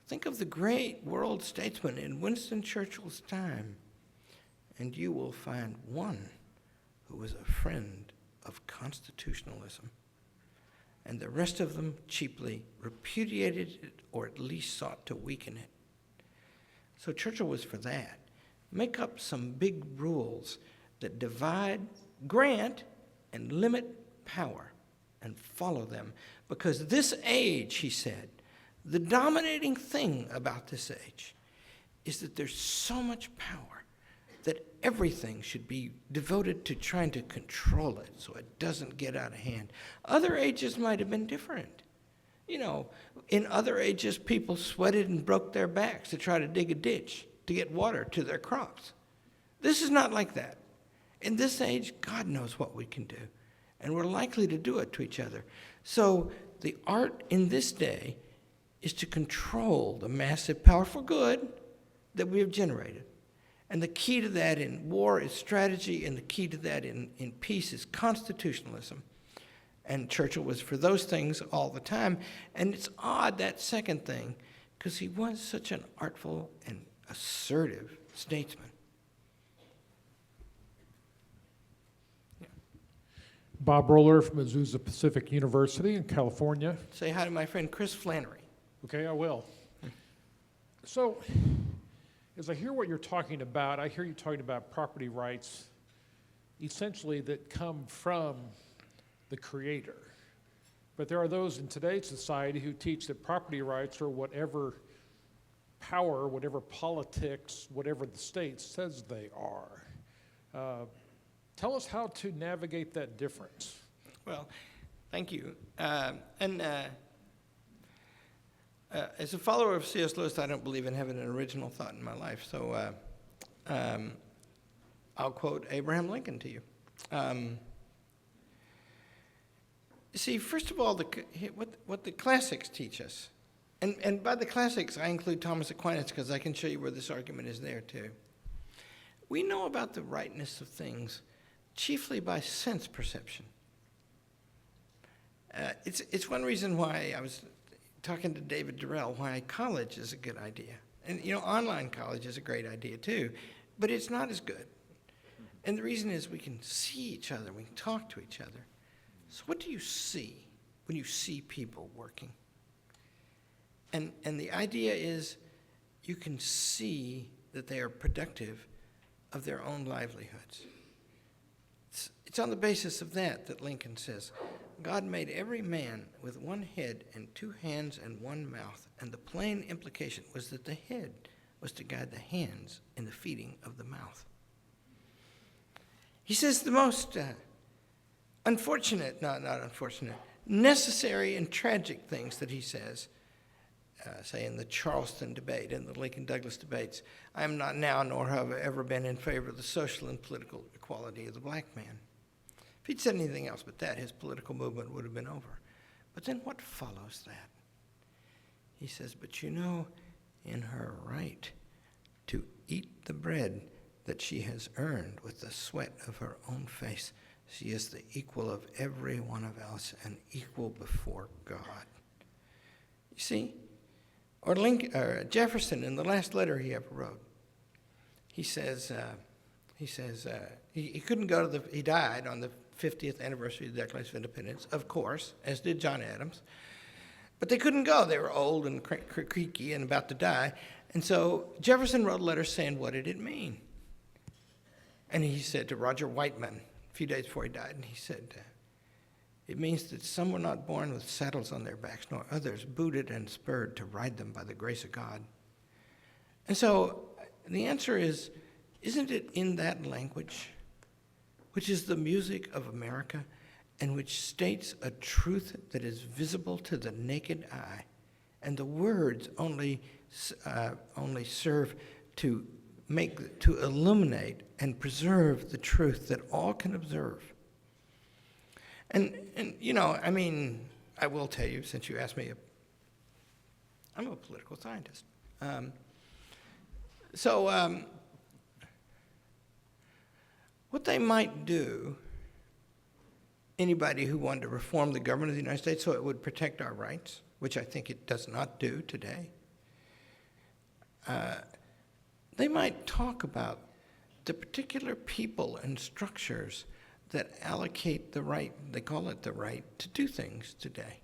think of the great world statesmen in Winston Churchill's time, and you will find one who was a friend of constitutionalism, and the rest of them cheaply repudiated it or at least sought to weaken it. So Churchill was for that. Make up some big rules that divide, grant, and limit power, and follow them. Because this age, he said, the dominating thing about this age is that there's so much power that everything should be devoted to trying to control it so it doesn't get out of hand. Other ages might have been different. In other ages, people sweated and broke their backs to try to dig a ditch to get water to their crops. This is not like that. In this age, God knows what we can do, and we're likely to do it to each other. So the art in this day is to control the massive, powerful good that we have generated. And the key to that in war is strategy, and the key to that in peace is constitutionalism. And Churchill was for those things all the time. And it's odd, that second thing, because he was such an artful and assertive statesman. Bob Roller from Azusa Pacific University in California. Say hi to my friend Chris Flannery. Okay, I will. So, as I hear what you're talking about, I hear you talking about property rights essentially that come from the Creator. But there are those in today's society who teach that property rights are whatever power, whatever politics, whatever the state says they are. Tell us how to navigate that difference. Well, thank you. As a follower of C.S. Lewis, I don't believe in having an original thought in my life. So I'll quote Abraham Lincoln to you. See, first of all, what the classics teach us, and by the classics, I include Thomas Aquinas because I can show you where this argument is there too. We know about the rightness of things chiefly by sense perception. It's one reason why I was talking to David Durrell, why college is a good idea. And, online college is a great idea too, but it's not as good. And the reason is we can see each other, we can talk to each other. So what do you see when you see people working? And the idea is you can see that they are productive of their own livelihoods. It's on the basis of that Lincoln says, God made every man with one head and two hands and one mouth, and the plain implication was that the head was to guide the hands in the feeding of the mouth. He says the most necessary and tragic things that he says, say in the Charleston debate, in the Lincoln-Douglas debates, I am not now, nor have I ever been in favor of the social and political equality of the black man. If he'd said anything else but that, his political movement would have been over. But then what follows that? He says, but in her right to eat the bread that she has earned with the sweat of her own face, she is the equal of every one of us and equal before God. You see? Or Jefferson, in the last letter he ever wrote, he says he couldn't go to he died on the 50th anniversary of the Declaration of Independence, of course, as did John Adams. But they couldn't go. They were old and creaky and about to die. And so Jefferson wrote a letter saying, what did it mean? And he said to Roger Whiteman, a few days before he died, and he said, it means that some were not born with saddles on their backs, nor others booted and spurred to ride them by the grace of God. And so the answer is, isn't it in that language, which is the music of America, and which states a truth that is visible to the naked eye, and the words only serve to illuminate and preserve the truth that all can observe? And I will tell you, since you asked me, I'm a political scientist. What they might do, anybody who wanted to reform the government of the United States so it would protect our rights, which I think it does not do today, they might talk about the particular people and structures that allocate the right, they call it the right, to do things today.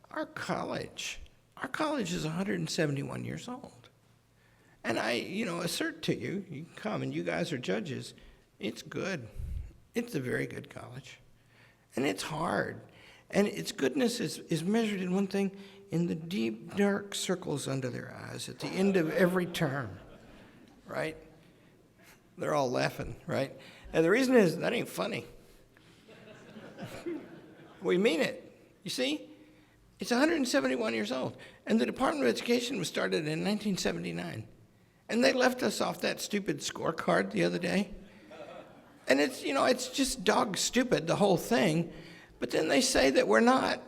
Our college is 171 years old. And I, assert to you, you can come and you guys are judges, it's good. It's a very good college. And it's hard. And its goodness is measured in one thing, in the deep, dark circles under their eyes at the end of every term, right? They're all laughing, right? And the reason is, that ain't funny. We mean it. You see? It's 171 years old. And the Department of Education was started in 1979. And they left us off that stupid scorecard the other day. And it's just dog stupid, the whole thing. But then they say that we're not.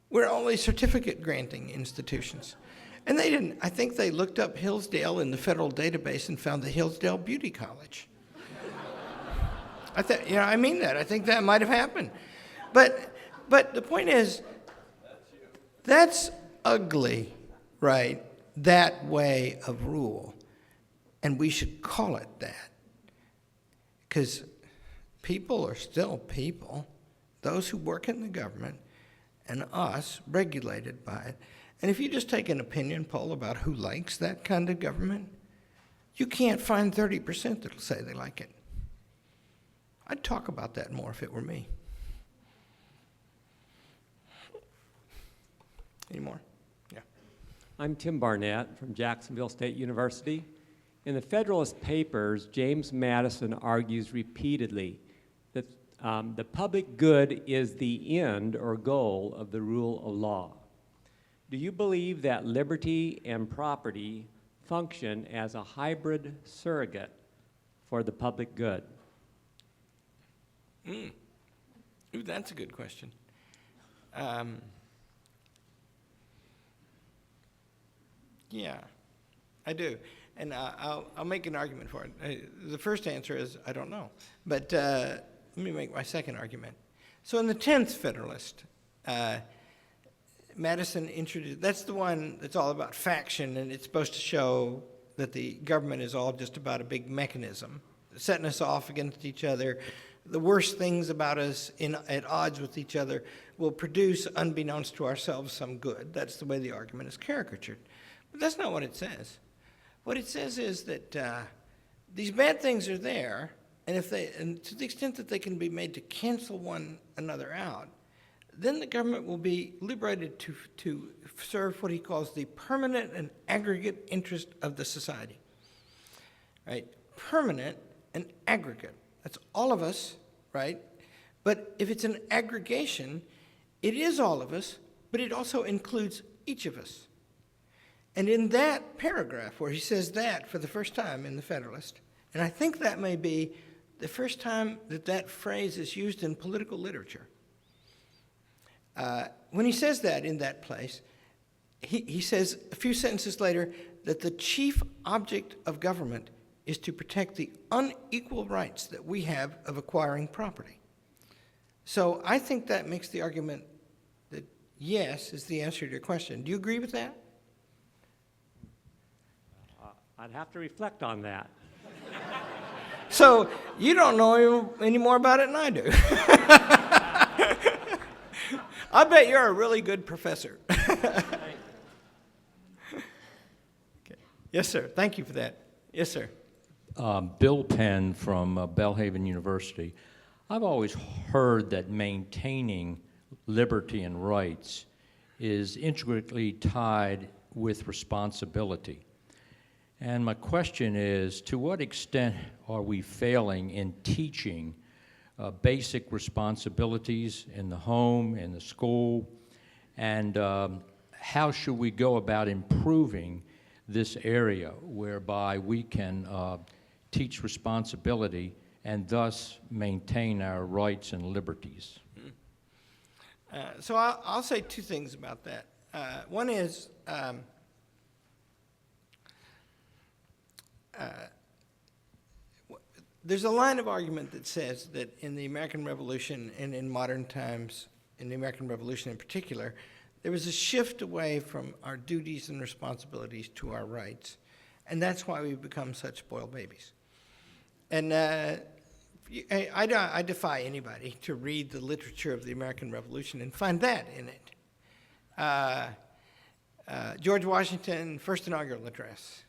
We're only certificate granting institutions. And they didn't. I think they looked up Hillsdale in the federal database and found the Hillsdale Beauty College. I mean that. I think that might have happened. But the point is, that's ugly, right? That way of rule. And we should call it that. Because people are still people. Those who work in the government and us regulated by it. And if you just take an opinion poll about who likes that kind of government, you can't find 30% that'll say they like it. I'd talk about that more if it were me. Any more? Yeah. I'm Tim Barnett from Jacksonville State University. In the Federalist Papers, James Madison argues repeatedly that the public good is the end or goal of the rule of law. Do you believe that liberty and property function as a hybrid surrogate for the public good? Ooh, that's a good question. Yeah, I do. And I'll make an argument for it. The first answer is I don't know. But let me make my second argument. So in the 10th Federalist, Madison introduced, that's the one that's all about faction, and it's supposed to show that the government is all just about a big mechanism, setting us off against each other. The worst things about us at odds with each other will produce, unbeknownst to ourselves, some good. That's the way the argument is caricatured. But that's not what it says. What it says is that these bad things are there, and to the extent that they can be made to cancel one another out, then the government will be liberated to serve what he calls the permanent and aggregate interest of the society. Right? Permanent and aggregate. That's all of us, right? But if it's an aggregation, it is all of us, but it also includes each of us. And in that paragraph where he says that for the first time in the Federalist, and I think that may be the first time that that phrase is used in political literature. When he says that in that place, he says a few sentences later that the chief object of government is to protect the unequal rights that we have of acquiring property. So I think that makes the argument that yes is the answer to your question. Do you agree with that? I'd have to reflect on that. So you don't know any more about it than I do. I bet you're a really good professor. Okay. Yes, sir. Thank you for that. Yes, sir. Bill Penn from Belhaven University. I've always heard that maintaining liberty and rights is intricately tied with responsibility. And my question is, to what extent are we failing in teaching basic responsibilities in the home, in the school, and how should we go about improving this area whereby we can teach responsibility and thus maintain our rights and liberties? So I'll say two things about that. One is there's a line of argument that says that in the American Revolution and in modern times, in the American Revolution in particular, there was a shift away from our duties and responsibilities to our rights. And that's why we've become such spoiled babies. And I defy anybody to read the literature of the American Revolution and find that in it. George Washington, first inaugural address.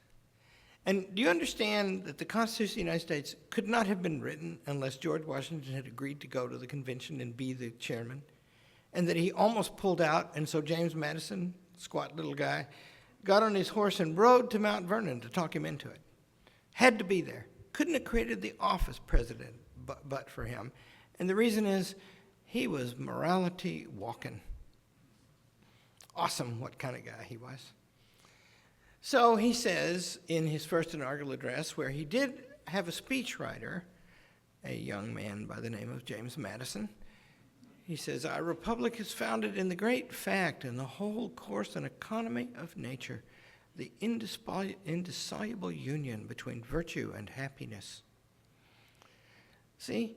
And do you understand that the Constitution of the United States could not have been written unless George Washington had agreed to go to the convention and be the chairman? And that he almost pulled out, and so James Madison, squat little guy, got on his horse and rode to Mount Vernon to talk him into it. Had to be there. Couldn't have created the office president but for him. And the reason is he was morality walking. Awesome what kind of guy he was. So he says in his first inaugural address, where he did have a speechwriter, a young man by the name of James Madison, He says, our republic is founded in the great fact and the whole course and economy of nature, the indissoluble union between virtue and happiness. See,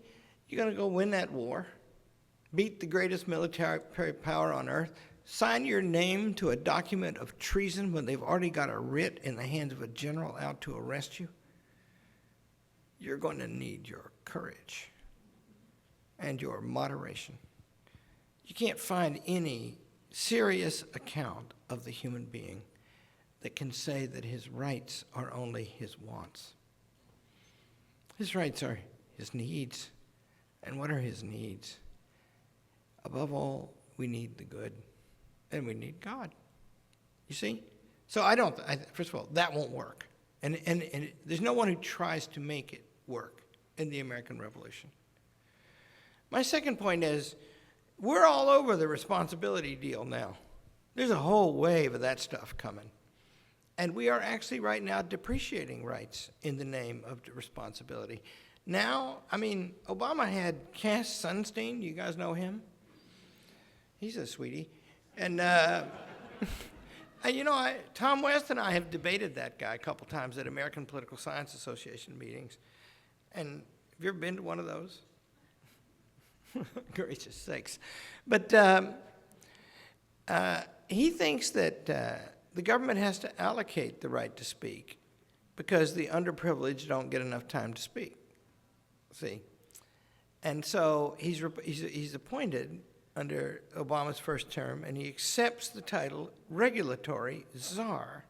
you're going to go win that war, beat the greatest military power on earth, sign your name to a document of treason when they've already got a writ in the hands of a general out to arrest you. You're going to need your courage and your moderation. You can't find any serious account of the human being that can say that his rights are only his wants. His rights are his needs. And what are his needs? Above all, we need the good, and we need God. You see? So first of all, that won't work. And there's no one who tries to make it work in the American Revolution. My second point is, we're all over the responsibility deal now. There's a whole wave of that stuff coming. And we are actually right now depreciating rights in the name of responsibility. Now, Obama had Cass Sunstein. You guys know him? He's a sweetie. And, Tom West and I have debated that guy a couple times at American Political Science Association meetings. And have you ever been to one of those? Gracious sakes. But he thinks that the government has to allocate the right to speak because the underprivileged don't get enough time to speak. See? And so he's appointed under Obama's first term, and he accepts the title regulatory czar.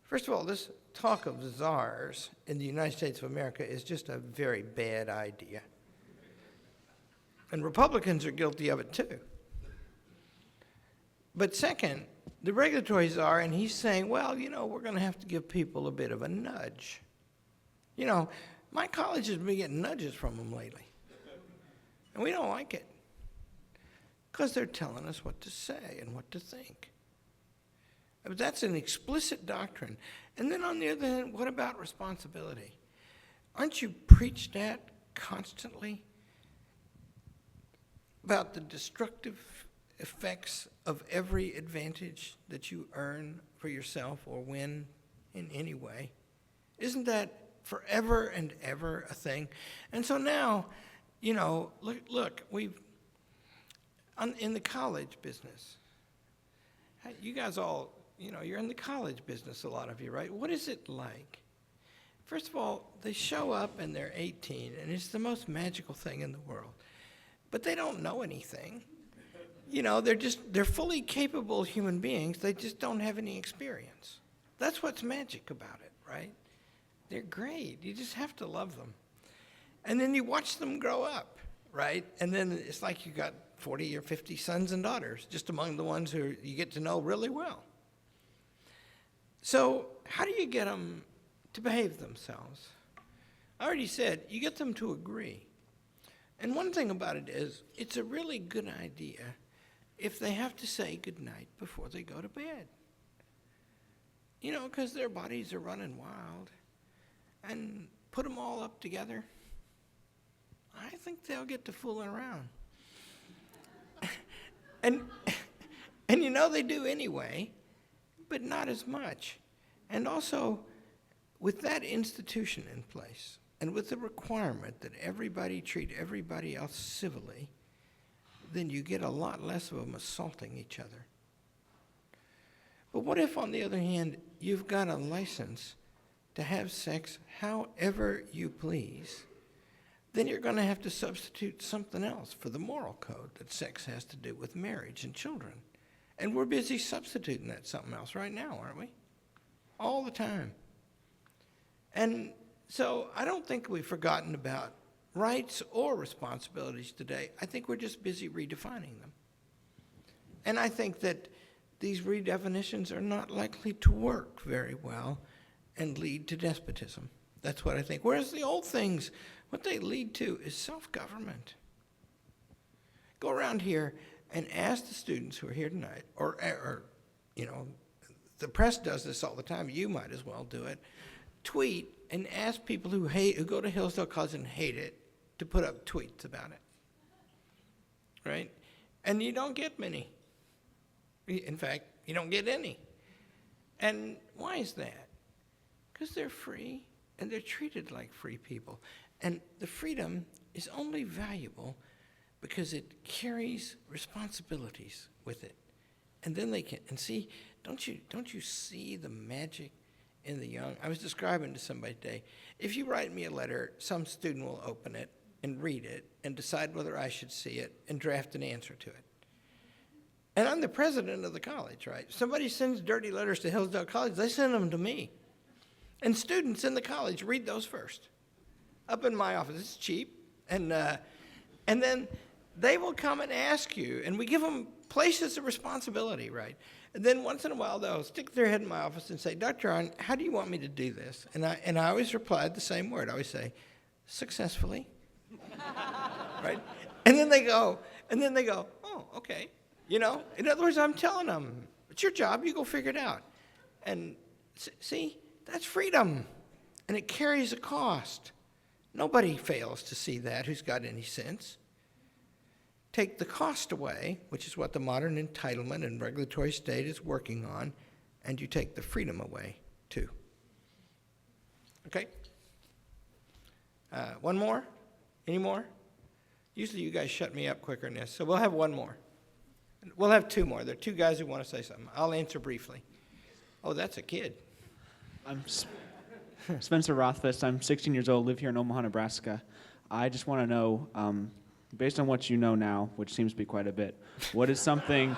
First of all, this talk of czars in the United States of America is just a very bad idea. And Republicans are guilty of it too. But second, the regulatory czar, and he's saying, well, we're going to have to give people a bit of a nudge. My college has been getting nudges from them lately. And we don't like it. Because they're telling us what to say and what to think. But that's an explicit doctrine. And then on the other hand, what about responsibility? Aren't you preached at constantly about the destructive effects of every advantage that you earn for yourself or win in any way? Isn't that forever and ever a thing? And so now, look, in the college business, you guys all, you're in the college business, a lot of you, right? What is it like? First of all, they show up and they're 18, and it's the most magical thing in the world. But they don't know anything. They're fully capable human beings. They just don't have any experience. That's what's magic about it, right? They're great. You just have to love them. And then you watch them grow up, right? And then it's like you got 40 or 50 sons and daughters, just among the ones who you get to know really well. So how do you get them to behave themselves? I already said, you get them to agree. And one thing about it is, it's a really good idea if they have to say goodnight before they go to bed. Because their bodies are running wild. And put them all up together, I think they'll get to fooling around. and they do anyway, but not as much. And also, with that institution in place, and with the requirement that everybody treat everybody else civilly, then you get a lot less of them assaulting each other. But what if, on the other hand, you've got a license to have sex however you please? Then you're going to have to substitute something else for the moral code that sex has to do with marriage and children. And we're busy substituting that something else right now, aren't we? All the time. And so I don't think we've forgotten about rights or responsibilities today. I think we're just busy redefining them. And I think that these redefinitions are not likely to work very well and lead to despotism. That's what I think. Whereas the old things, what they lead to is self-government. Go around here and ask the students who are here tonight, or the press does this all the time. You might as well do it. Tweet and ask people who go to Hillsdale College and hate it to put up tweets about it. right? And you don't get many. In fact, you don't get any. And why is that? Because they're free, and they're treated like free people. And the freedom is only valuable because it carries responsibilities with it. And then they can, and see, don't you see the magic in the young? I was describing to somebody today, if you write me a letter, some student will open it and read it and decide whether I should see it and draft an answer to it. And I'm the president of the college, right? Somebody sends dirty letters to Hillsdale College, they send them to me. And students in the college read those first. Up in my office, it's cheap. And then they will come and ask you, and we give them places of responsibility, right? And then once in a while, they'll stick their head in my office and say, Dr. Arnn, how do you want me to do this? And I always replied the same word. I always say, successfully. Right? And then they go, oh, okay. You know, in other words, I'm telling them, it's your job, you go figure it out. And see, that's freedom. And it carries a cost. Nobody fails to see that who's got any sense. Take the cost away, which is what the modern entitlement and regulatory state is working on, and you take the freedom away, too. Okay? One more? Any more? Usually you guys shut me up quicker than this, so we'll have one more. We'll have two more. There are two guys who want to say something. I'll answer briefly. Oh, that's a kid. I'm Spencer Rothfuss. I'm 16 years old, live here in Omaha, Nebraska. I just want to know, based on what you know now, which seems to be quite a bit, what is something...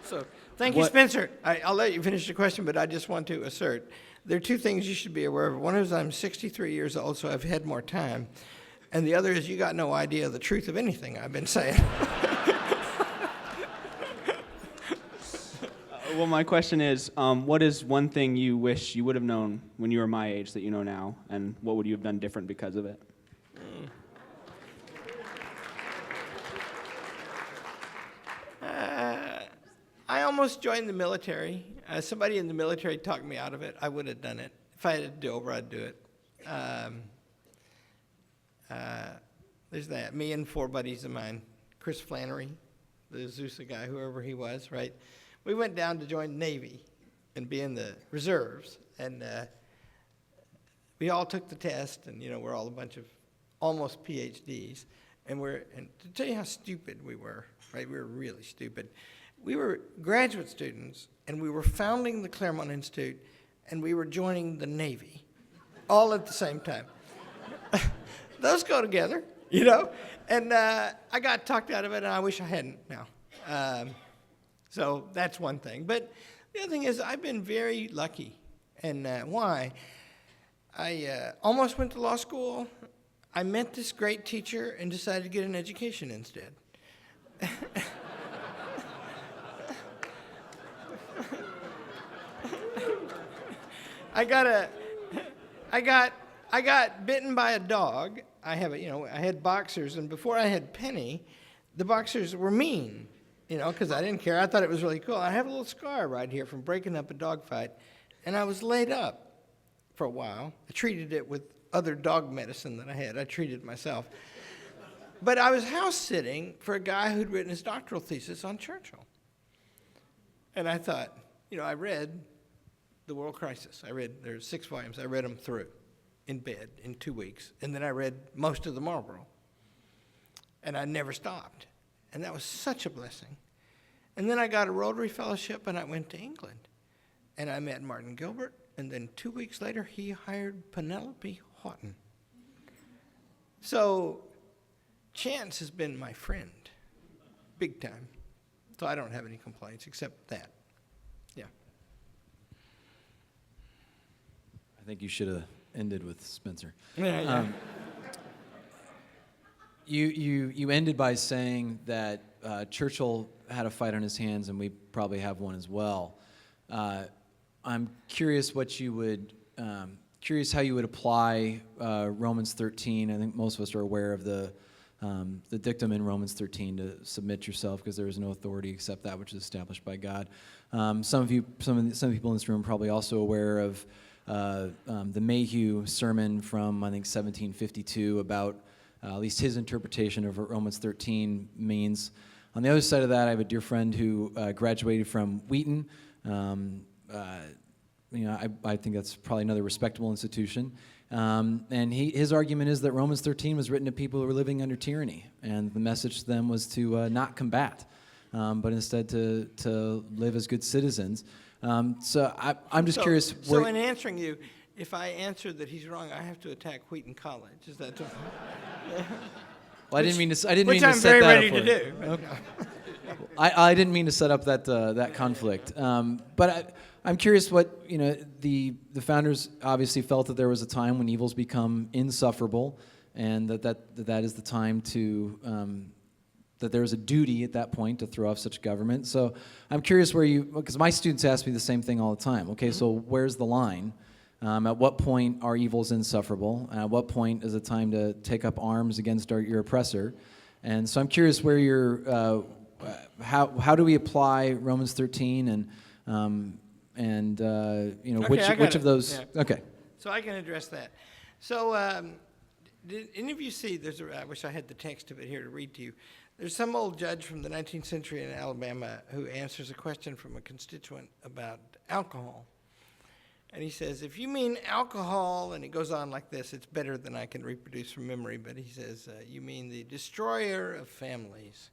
So, thank you, Spencer. I'll let you finish the question, but I just want to assert there are two things you should be aware of. One is I'm 63 years old, so I've had more time. And the other is you got no idea of the truth of anything I've been saying. Well, my question is, what is one thing you wish you would have known when you were my age that you know now, and what would you have done different because of it? I almost joined the military. Somebody in the military talked me out of it. I would have done it. If I had to do over, I'd do it. There's that. Me and four buddies of mine, Chris Flannery, the Azusa guy, whoever he was, right? We went down to join the Navy and be in the reserves. And we all took the test, and, we're all a bunch of almost PhDs. And to tell you how stupid we were, right? We were really stupid. We were graduate students, and we were founding the Claremont Institute, and we were joining the Navy, all at the same time. Those go together, And I got talked out of it, and I wish I hadn't now. So that's one thing. But the other thing is I've been very lucky. And why? I almost went to law school. I met this great teacher and decided to get an education instead. I got bitten by a dog. I had boxers, and before I had Penny, the boxers were mean, because I didn't care. I thought it was really cool. I have a little scar right here from breaking up a dog fight, and I was laid up for a while. I treated it with other dog medicine that I had. I treated it myself. But I was house sitting for a guy who'd written his doctoral thesis on Churchill. And I thought, I read The World Crisis. There's 6 volumes. I read them through in bed in 2 weeks. And then I read most of the Marlborough. And I never stopped. And that was such a blessing. And then I got a Rotary Fellowship, and I went to England. And I met Martin Gilbert. And then 2 weeks later, he hired Penelope Houghton. So chance has been my friend, big time. So I don't have any complaints except that. Yeah. I think you should have ended with Spencer. Yeah. You ended by saying that Churchill had a fight on his hands, and we probably have one as well. I'm curious curious how you would apply Romans 13. I think most of us are aware of the dictum in Romans 13 to submit yourself because there is no authority except that which is established by God. Some people in this room are probably also aware of the Mayhew sermon from, I think, 1752 about at least his interpretation of what Romans 13 means. On the other side of that, I have a dear friend who graduated from Wheaton. I think that's probably another respectable institution. And his argument is that Romans 13 was written to people who were living under tyranny, and the message to them was to not combat, but instead to live as good citizens. So I'm just curious. So in answering you, if I answer that he's wrong, I have to attack Wheaton College. Is that? Well, I didn't mean to set I'm that very up ready for to you. do. Okay. I didn't mean to set up that conflict. But I'm curious what the founders obviously felt that there was a time when evils become insufferable, and that is the time to that there's a duty at that point to throw off such government. So I'm curious because my students ask me the same thing all the time. Okay, mm-hmm. So where's the line? At what point are evils insufferable? At what point is it time to take up arms against your oppressor? And so I'm curious where you're. How do we apply Romans 13 which of those? Yeah. Okay. So I can address that. So did any of you see? I wish I had the text of it here to read to you. There's some old judge from the 19th century in Alabama who answers a question from a constituent about alcohol. And he says, if you mean alcohol, and it goes on like this, it's better than I can reproduce from memory, but he says, you mean the destroyer of families,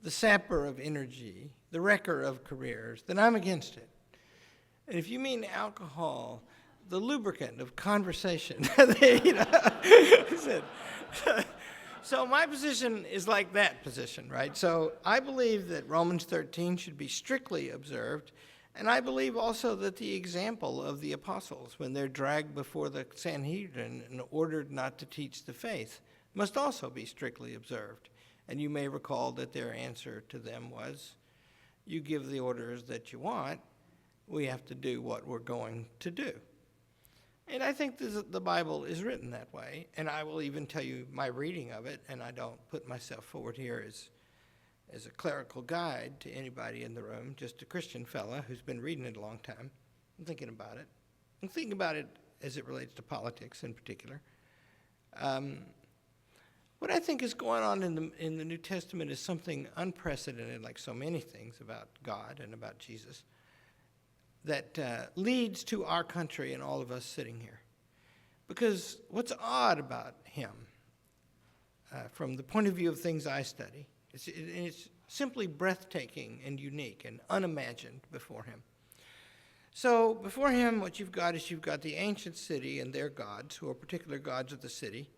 the sapper of energy, the wrecker of careers, then I'm against it. And if you mean alcohol, the lubricant of conversation, so my position is like that position, right? So I believe that Romans 13 should be strictly observed, and I believe also that the example of the apostles, when they're dragged before the Sanhedrin and ordered not to teach the faith, must also be strictly observed. And you may recall that their answer to them was, you give the orders that you want, we have to do what we're going to do. And I think the Bible is written that way, and I will even tell you my reading of it, and I don't put myself forward here as a clerical guide to anybody in the room, just a Christian fella who's been reading it a long time. I'm thinking about it. I'm thinking about it as it relates to politics in particular. What I think is going on in the New Testament is something unprecedented, like so many things about God and about Jesus, that leads to our country and all of us sitting here. Because what's odd about him, from the point of view of things I study, it's simply breathtaking and unique and unimagined before him. So before him, what you've got is you've got the ancient city and their gods, who are particular gods of the city.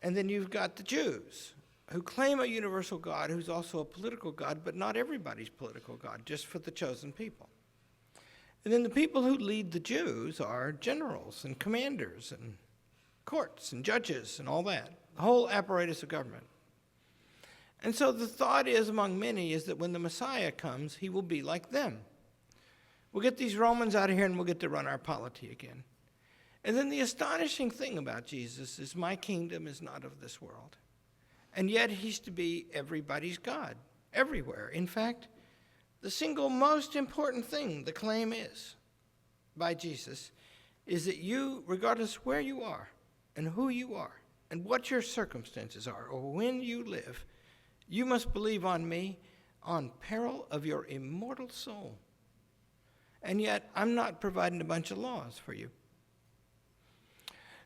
And then you've got the Jews, who claim a universal God who's also a political God, but not everybody's political God, just for the chosen people. And then the people who lead the Jews are generals and commanders and courts and judges and all that, the whole apparatus of government. And so the thought is among many is that when the Messiah comes, he will be like them. We'll get these Romans out of here and we'll get to run our polity again. And then the astonishing thing about Jesus is my kingdom is not of this world. And yet he's to be everybody's God, everywhere. In fact, the single most important thing the claim is by Jesus is that you, regardless where you are and who you are and what your circumstances are or when you live, you must believe on me on peril of your immortal soul. And yet I'm not providing a bunch of laws for you.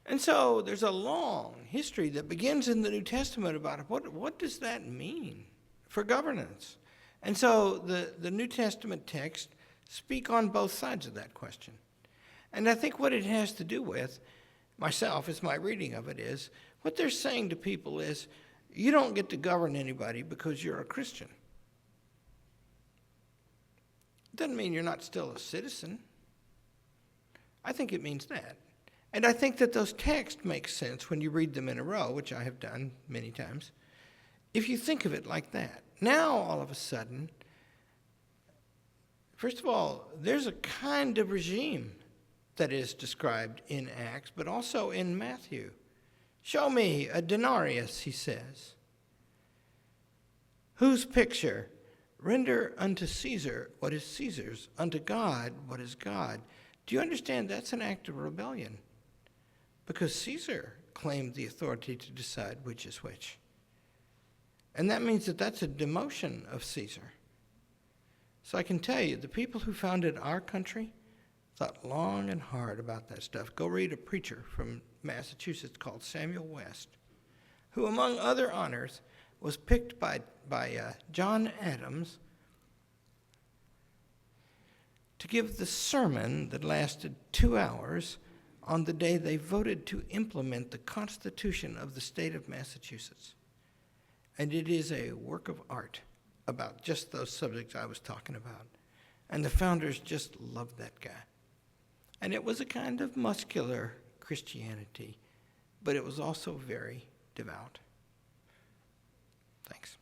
And so there's a long history that begins in the New Testament about what does that mean for governance? And so the New Testament texts speak on both sides of that question. And I think what it has to do with, myself, as my reading of it is, what they're saying to people is, you don't get to govern anybody because you're a Christian. It doesn't mean you're not still a citizen. I think it means that. And I think that those texts make sense when you read them in a row, which I have done many times, if you think of it like that. Now, all of a sudden, first of all, there's a kind of regime that is described in Acts, but also in Matthew. Show me a denarius, he says. Whose picture? Render unto Caesar what is Caesar's, unto God what is God. Do you understand that's an act of rebellion? Because Caesar claimed the authority to decide which is which. And that means that that's a demotion of Caesar. So I can tell you, the people who founded our country thought long and hard about that stuff. Go read a preacher from Massachusetts called Samuel West, who, among other honors, was picked by John Adams to give the sermon that lasted 2 hours on the day they voted to implement the Constitution of the state of Massachusetts. And it is a work of art about just those subjects I was talking about. And the founders just loved that guy. And it was a kind of muscular Christianity, but it was also very devout. Thanks.